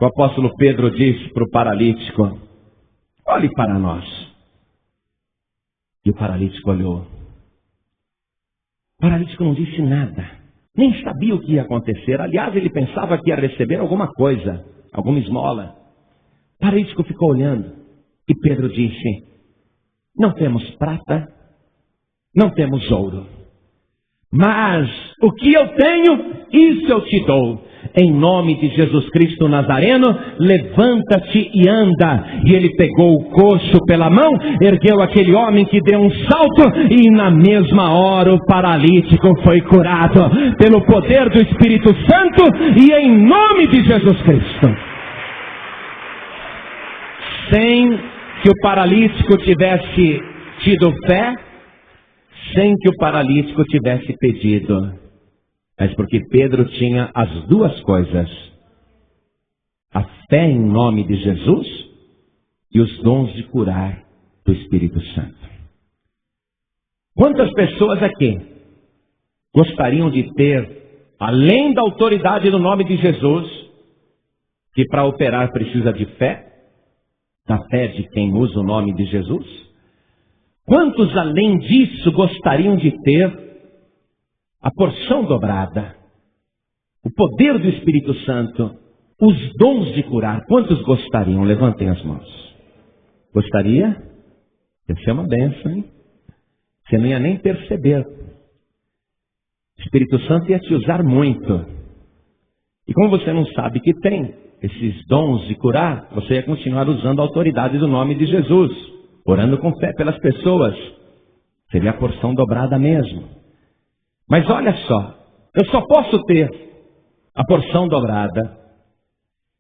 O apóstolo Pedro disse para o paralítico: olhe para nós. E o paralítico olhou. O paralítico não disse nada, nem sabia o que ia acontecer. Aliás, ele pensava que ia receber alguma coisa, alguma esmola. O paralítico ficou olhando. E Pedro disse: não temos prata, não temos ouro, mas o que eu tenho, isso eu te dou. Em nome de Jesus Cristo Nazareno, levanta-te e anda. E ele pegou o coxo pela mão, ergueu aquele homem que deu um salto, e na mesma hora o paralítico foi curado pelo poder do Espírito Santo e em nome de Jesus Cristo. Sem que o paralítico tivesse tido fé, sem que o paralítico tivesse pedido. Mas porque Pedro tinha as duas coisas: a fé em nome de Jesus e os dons de curar do Espírito Santo. Quantas pessoas aqui gostariam de ter, além da autoridade do nome de Jesus, que para operar precisa de fé, da fé de quem usa o nome de Jesus? Quantos, além disso, gostariam de ter a porção dobrada, o poder do Espírito Santo os dons de curar. Quantos gostariam? Levantem as mãos. Gostaria? Isso é uma bênção, hein? Você não ia nem perceber. O Espírito Santo ia te usar muito. E como você não sabe que tem esses dons de curar, você ia continuar usando a autoridade do nome de Jesus, orando com fé pelas pessoas. Seria a porção dobrada mesmo. Mas olha só, eu só posso ter a porção dobrada,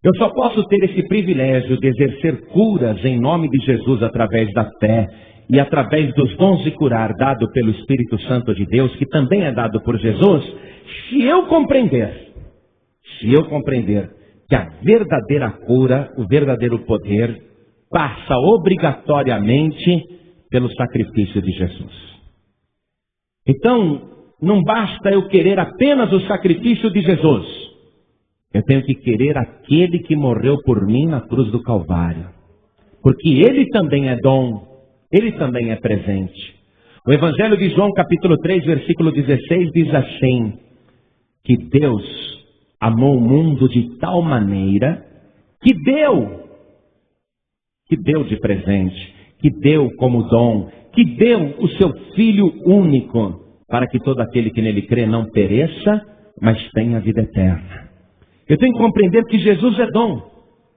eu só posso ter esse privilégio de exercer curas em nome de Jesus através da fé e através dos dons de curar dado pelo Espírito Santo de Deus, que também é dado por Jesus, se eu compreender que a verdadeira cura, o verdadeiro poder, passa obrigatoriamente pelo sacrifício de Jesus. Então, não basta eu querer apenas o sacrifício de Jesus. Eu tenho que querer aquele que morreu por mim na cruz do Calvário. Porque ele também é dom, ele também é presente. O Evangelho de João, capítulo 3, versículo 16, diz assim, que Deus amou o mundo de tal maneira que deu de presente, que deu como dom, que deu o seu Filho único, para que todo aquele que nele crê não pereça, mas tenha vida eterna. Eu tenho que compreender que Jesus é dom,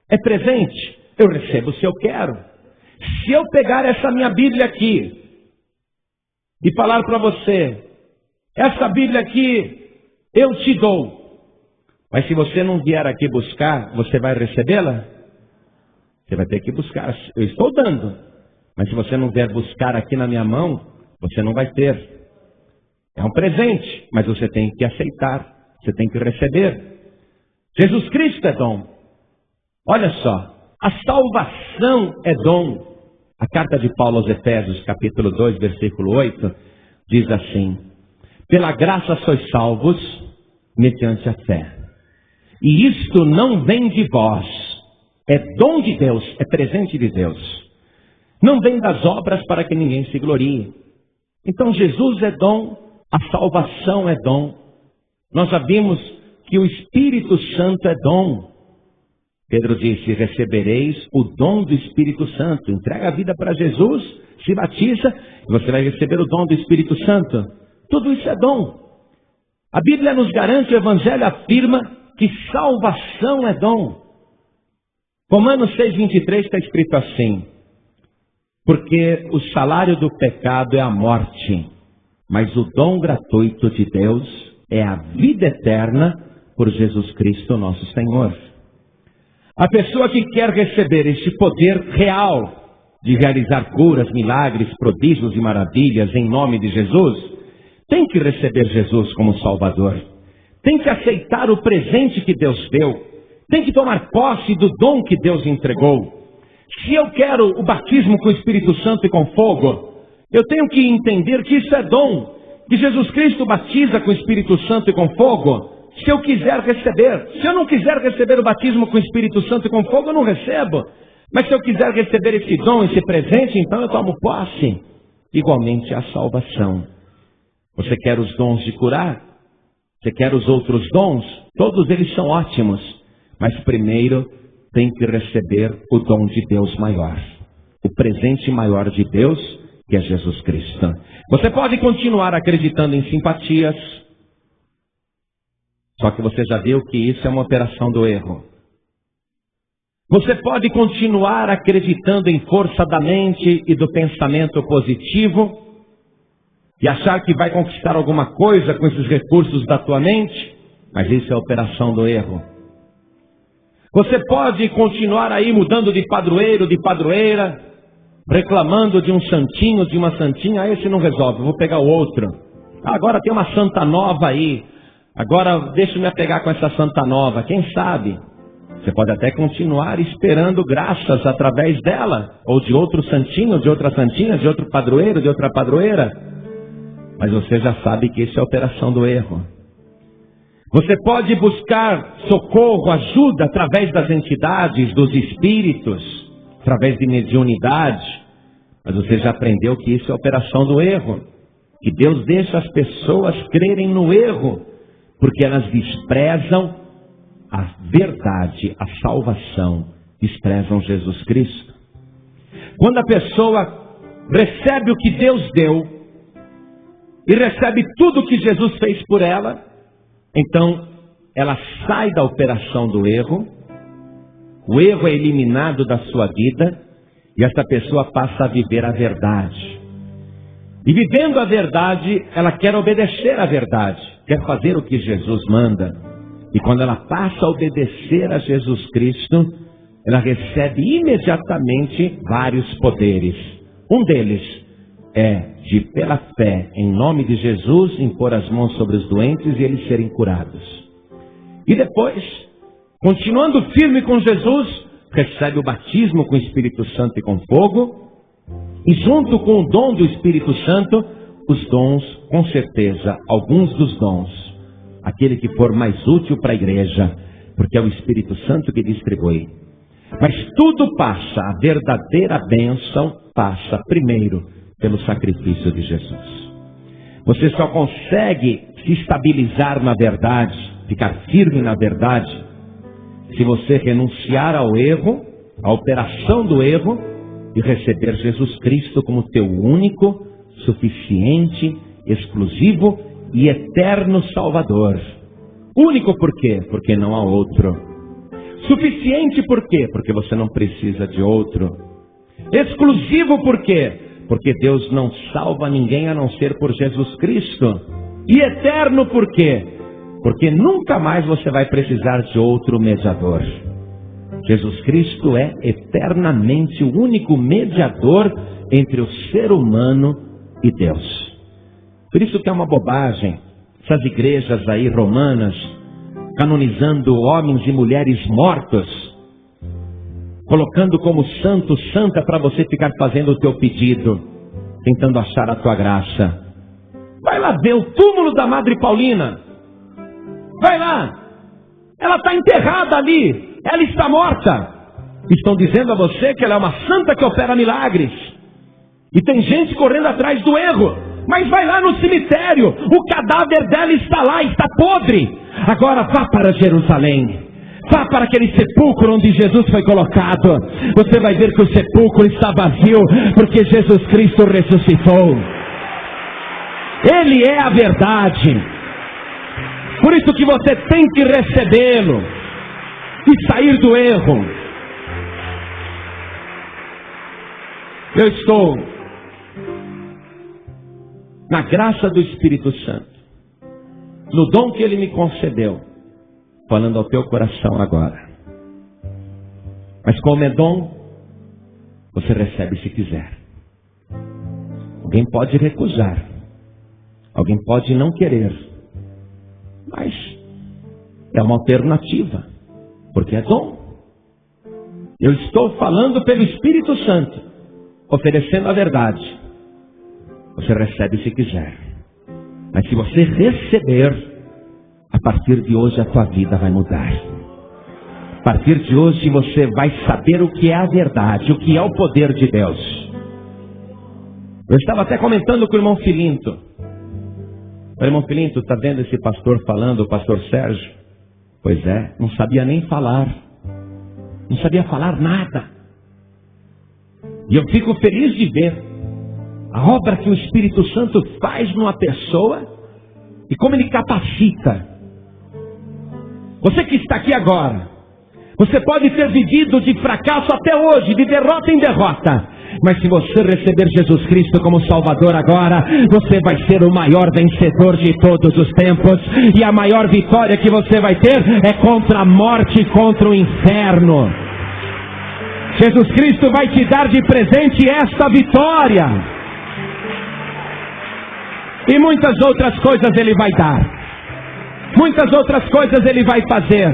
é presente, eu recebo se eu quero. Se eu pegar essa minha Bíblia aqui e falar para você, essa Bíblia aqui eu te dou, mas se você não vier aqui buscar, você vai recebê-la? Você vai ter que buscar. Eu estou dando, mas se você não vier buscar aqui na minha mão, você não vai ter. É um presente, mas você tem que aceitar, você tem que receber. Jesus Cristo é dom. Olha só, a salvação é dom. A carta de Paulo aos Efésios, capítulo 2, versículo 8, diz assim, pela graça sois salvos, mediante a fé. E isto não vem de vós, é dom de Deus, é presente de Deus. Não vem das obras para que ninguém se glorie. Então Jesus é dom, a salvação é dom. Nós já vimos que o Espírito Santo é dom. Pedro disse, recebereis o dom do Espírito Santo. Entrega a vida para Jesus, se batiza, e você vai receber o dom do Espírito Santo. Tudo isso é dom. A Bíblia nos garante, o Evangelho afirma que salvação é dom. Romanos 6,23 está escrito assim, porque o salário do pecado é a morte, mas o dom gratuito de Deus é a vida eterna por Jesus Cristo nosso Senhor. A pessoa que quer receber este poder real de realizar curas, milagres, prodígios e maravilhas em nome de Jesus, tem que receber Jesus como Salvador. Tem que aceitar o presente que Deus deu. Tem que tomar posse do dom que Deus entregou. Se eu quero o batismo com o Espírito Santo e com fogo, eu tenho que entender que isso é dom. Que Jesus Cristo batiza com o Espírito Santo e com fogo. Se eu quiser receber. Se eu não quiser receber o batismo com o Espírito Santo e com fogo, eu não recebo. Mas se eu quiser receber esse dom, esse presente, então eu tomo posse. Igualmente a salvação. Você quer os dons de curar? Você quer os outros dons? Todos eles são ótimos. Mas primeiro tem que receber o dom de Deus maior. O presente maior de Deus, que é Jesus Cristo. Você pode continuar acreditando em simpatias. Só que você já viu que isso é uma operação do erro. Você pode continuar acreditando em força da mente e do pensamento positivo e achar que vai conquistar alguma coisa com esses recursos da tua mente, mas isso é a operação do erro. Você pode continuar aí mudando de padroeiro, de padroeira, reclamando de um santinho, de uma santinha, esse não resolve, vou pegar o outro. Agora tem uma santa nova aí, agora deixa eu me apegar com essa santa nova, quem sabe? Você pode até continuar esperando graças através dela, ou de outro santinho, de outra santinha, de outro padroeiro, de outra padroeira. Mas você já sabe que isso é a operação do erro. Você pode buscar socorro, ajuda através das entidades, dos espíritos, através de mediunidade. Mas você já aprendeu que isso é a operação do erro. Que Deus deixa as pessoas crerem no erro, porque elas desprezam a verdade, a salvação, desprezam Jesus Cristo. Quando a pessoa recebe o que Deus deu e recebe tudo o que Jesus fez por ela, então ela sai da operação do erro, o erro é eliminado da sua vida e essa pessoa passa a viver a verdade. E vivendo a verdade, ela quer obedecer à verdade, quer fazer o que Jesus manda. E quando ela passa a obedecer a Jesus Cristo, ela recebe imediatamente vários poderes. Um deles é de, pela fé, em nome de Jesus, impor as mãos sobre os doentes e eles serem curados. E depois, continuando firme com Jesus, recebe o batismo com o Espírito Santo e com fogo. E junto com o dom do Espírito Santo, os dons, com certeza, alguns dos dons, aquele que for mais útil para a igreja, porque é o Espírito Santo que distribui. Mas tudo passa, a verdadeira bênção passa primeiro pelo sacrifício de Jesus. Você só consegue se estabilizar na verdade, ficar firme na verdade, se você renunciar ao erro, à operação do erro, e receber Jesus Cristo como teu único, suficiente, exclusivo e eterno Salvador. Único por quê? Porque não há outro. Suficiente por quê? Porque você não precisa de outro. Exclusivo por quê? Porque Deus não salva ninguém a não ser por Jesus Cristo. E eterno por quê? Porque nunca mais você vai precisar de outro mediador. Jesus Cristo é eternamente o único mediador entre o ser humano e Deus. Por isso que é uma bobagem essas igrejas aí romanas canonizando homens e mulheres mortos, colocando como santo, santa, para você ficar fazendo o teu pedido, tentando achar a tua graça. Vai lá ver o túmulo da Madre Paulina. Vai lá. Ela está enterrada ali. Ela está morta. Estão dizendo a você que ela é uma santa que opera milagres. E tem gente correndo atrás do erro. Mas vai lá no cemitério. O cadáver dela está lá, está podre. Agora vá para Jerusalém. Vá para aquele sepulcro onde Jesus foi colocado. Você vai ver que o sepulcro está vazio, porque Jesus Cristo ressuscitou. Ele é a verdade. Por isso que você tem que recebê-lo e sair do erro. Eu estou na graça do Espírito Santo, no dom que Ele me concedeu, falando ao teu coração agora. Mas como é dom, você recebe se quiser. Alguém pode recusar, alguém pode não querer, mas é uma alternativa, porque é dom. Eu estou falando pelo Espírito Santo, oferecendo a verdade. Você recebe se quiser. Mas se você receber, a partir de hoje a tua vida vai mudar. A partir de hoje você vai saber o que é a verdade, o que é o poder de Deus. Eu estava até comentando com o irmão Filinto. O irmão Filinto, está vendo esse pastor falando, o pastor Sérgio? Pois é, não sabia nem falar. Não sabia falar nada. E eu fico feliz de ver a obra que o Espírito Santo faz numa pessoa e como ele capacita. Você que está aqui agora, você pode ter vivido de fracasso até hoje, de derrota em derrota. Mas se você receber Jesus Cristo como Salvador agora, você vai ser o maior vencedor de todos os tempos. E a maior vitória que você vai ter é contra a morte e contra o inferno. Jesus Cristo vai te dar de presente esta vitória. E muitas outras coisas Ele vai dar. Muitas outras coisas Ele vai fazer.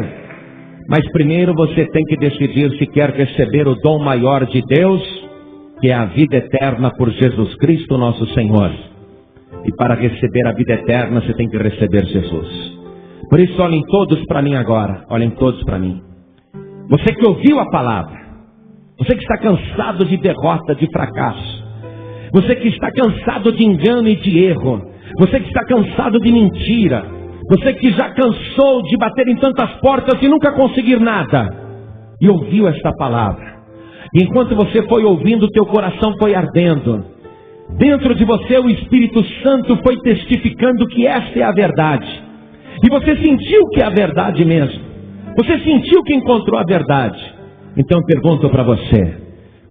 Mas primeiro você tem que decidir se quer receber o dom maior de Deus, que é a vida eterna por Jesus Cristo nosso Senhor. E para receber a vida eterna você tem que receber Jesus. Por isso olhem todos para mim agora. Olhem todos para mim. Você que ouviu a palavra. Você que está cansado de derrota, de fracasso. Você que está cansado de engano e de erro. Você que está cansado de mentira. Você que já cansou de bater em tantas portas e nunca conseguir nada, e ouviu esta palavra. E enquanto você foi ouvindo, teu coração foi ardendo. Dentro de você o Espírito Santo foi testificando que esta é a verdade. E você sentiu que é a verdade mesmo. Você sentiu que encontrou a verdade. Então eu pergunto para você: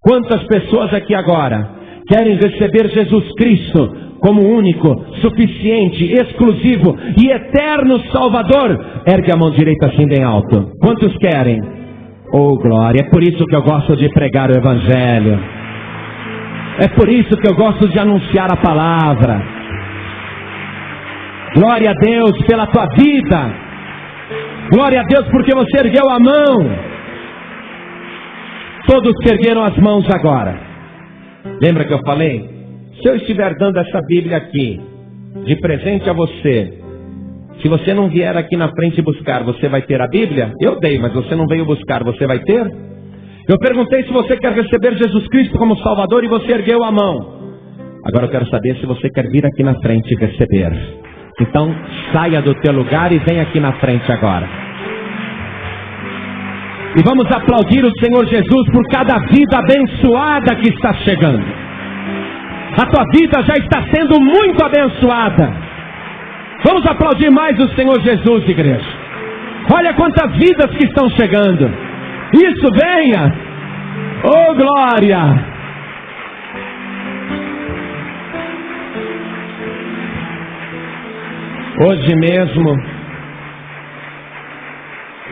quantas pessoas aqui agora querem receber Jesus Cristo como único, suficiente, exclusivo e eterno Salvador? Ergue a mão direita assim bem alto. Quantos querem? Oh glória, é por isso que eu gosto de pregar o Evangelho. É por isso que eu gosto de anunciar a palavra. Glória a Deus pela tua vida. Glória a Deus porque você ergueu a mão. Todos que ergueram as mãos agora. Lembra que eu falei? Se eu estiver dando essa Bíblia aqui, de presente a você, se você não vier aqui na frente buscar, você vai ter a Bíblia? Eu dei, mas você não veio buscar, você vai ter? Eu perguntei se você quer receber Jesus Cristo como Salvador e você ergueu a mão. Agora eu quero saber se você quer vir aqui na frente e receber. Então saia do teu lugar e vem aqui na frente agora. E vamos aplaudir o Senhor Jesus por cada vida abençoada que está chegando. A tua vida já está sendo muito abençoada. Vamos aplaudir mais o Senhor Jesus, igreja. Olha quantas vidas que estão chegando. Isso, venha. Oh, glória. Hoje mesmo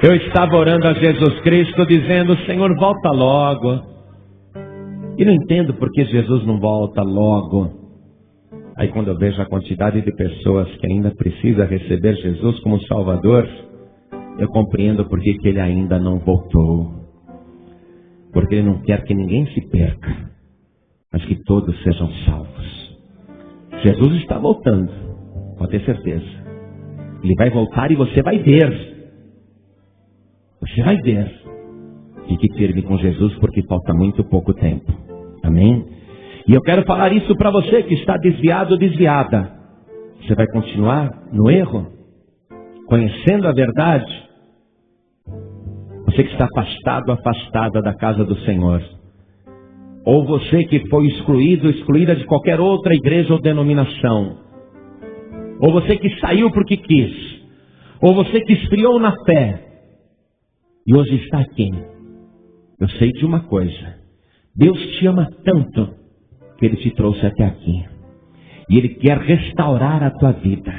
eu estava orando a Jesus Cristo, dizendo: Senhor, volta logo. E não entendo por que Jesus não volta logo. Aí quando eu vejo a quantidade de pessoas que ainda precisa receber Jesus como Salvador, eu compreendo por que Ele ainda não voltou. Porque Ele não quer que ninguém se perca, mas que todos sejam salvos. Jesus está voltando, pode ter certeza. Ele vai voltar e você vai ver. Você vai ver. Fique firme com Jesus porque falta muito pouco tempo. Amém? E eu quero falar isso para você que está desviado ou desviada. Você vai continuar no erro? Conhecendo a verdade? Você que está afastado, afastada da casa do Senhor. Ou você que foi excluído, excluída de qualquer outra igreja ou denominação. Ou você que saiu porque quis. Ou você que esfriou na fé. E hoje está aqui. Eu sei de uma coisa. Deus te ama tanto que Ele te trouxe até aqui. E Ele quer restaurar a tua vida.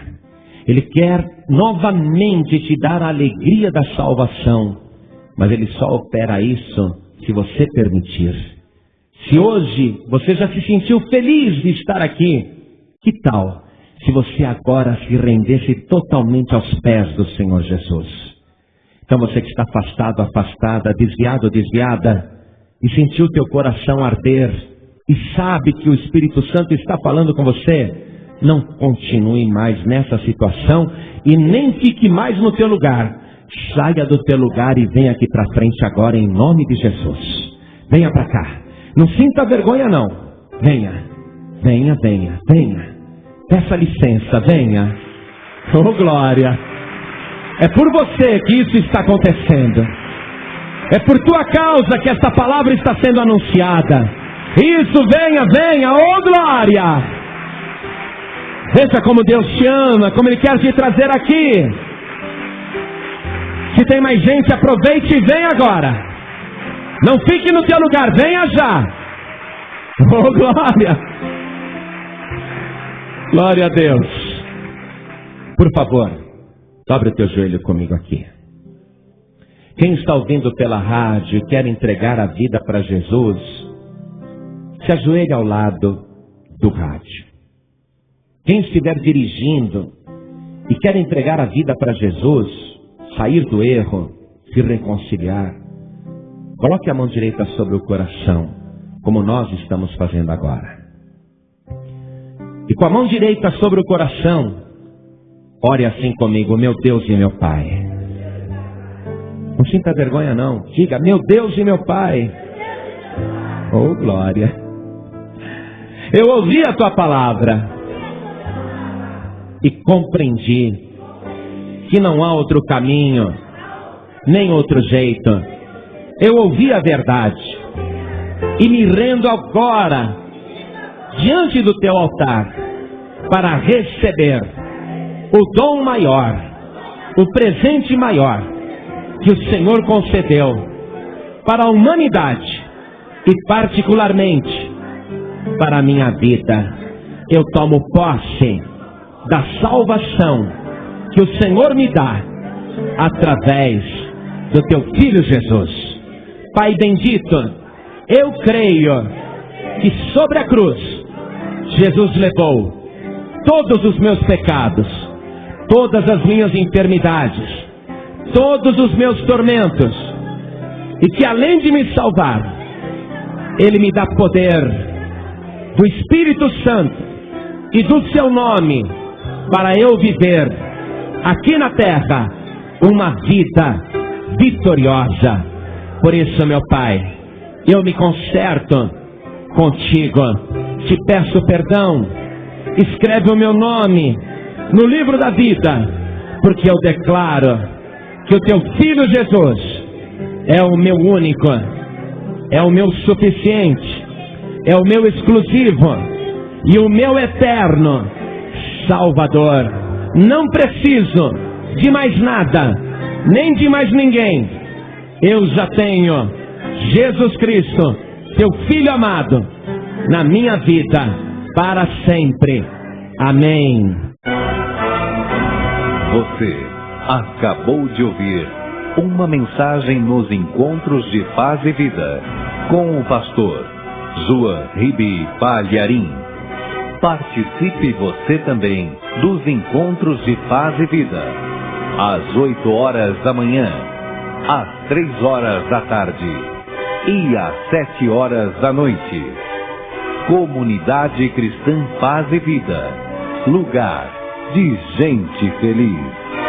Ele quer novamente te dar a alegria da salvação. Mas Ele só opera isso se você permitir. Se hoje você já se sentiu feliz de estar aqui, que tal se você agora se rendesse totalmente aos pés do Senhor Jesus? Então você que está afastado, afastada, desviado, desviada, e sentiu teu coração arder, e sabe que o Espírito Santo está falando com você, não continue mais nessa situação, e nem fique mais no teu lugar. Saia do teu lugar e venha aqui para frente agora em nome de Jesus. Venha para cá. Não sinta vergonha não. Venha, venha, venha, venha. Peça licença, venha. Oh glória. É por você que isso está acontecendo. É por tua causa que esta palavra está sendo anunciada. Isso, venha, venha, oh glória. Veja como Deus te ama, como Ele quer te trazer aqui. Se tem mais gente, aproveite e venha agora. Não fique no teu lugar, venha já. Oh glória. Glória a Deus. Por favor, dobre o teu joelho comigo aqui. Quem está ouvindo pela rádio e quer entregar a vida para Jesus, se ajoelhe ao lado do rádio. Quem estiver dirigindo e quer entregar a vida para Jesus, sair do erro, se reconciliar, coloque a mão direita sobre o coração, como nós estamos fazendo agora. E com a mão direita sobre o coração, ore assim comigo: meu Deus e meu Pai. Não sinta vergonha não, diga: meu Deus e meu Pai. Oh glória. Eu ouvi a tua palavra e compreendi que não há outro caminho, nem outro jeito. Eu ouvi a verdade e me rendo agora diante do teu altar para receber o dom maior, o presente maior que o Senhor concedeu para a humanidade e particularmente para a minha vida. Eu tomo posse da salvação que o Senhor me dá através do teu Filho Jesus. Pai bendito, eu creio que sobre a cruz Jesus levou todos os meus pecados, todas as minhas enfermidades, todos os meus tormentos, e que além de me salvar, Ele me dá poder do Espírito Santo e do seu nome para eu viver aqui na terra uma vida vitoriosa. Por isso, meu Pai, eu me conserto contigo, te peço perdão, escreve o meu nome no livro da vida, porque eu declaro que o teu Filho Jesus é o meu único, é o meu suficiente, é o meu exclusivo e o meu eterno Salvador. Não preciso de mais nada, nem de mais ninguém. Eu já tenho Jesus Cristo, teu Filho amado, na minha vida para sempre. Amém. Você acabou de ouvir uma mensagem nos Encontros de Paz e Vida com o pastor João Ribe Palharim. Participe você também dos Encontros de Paz e Vida, às 8 horas da manhã, às 3 horas da tarde e às 7 horas da noite. Comunidade Cristã Paz e Vida, lugar de gente feliz.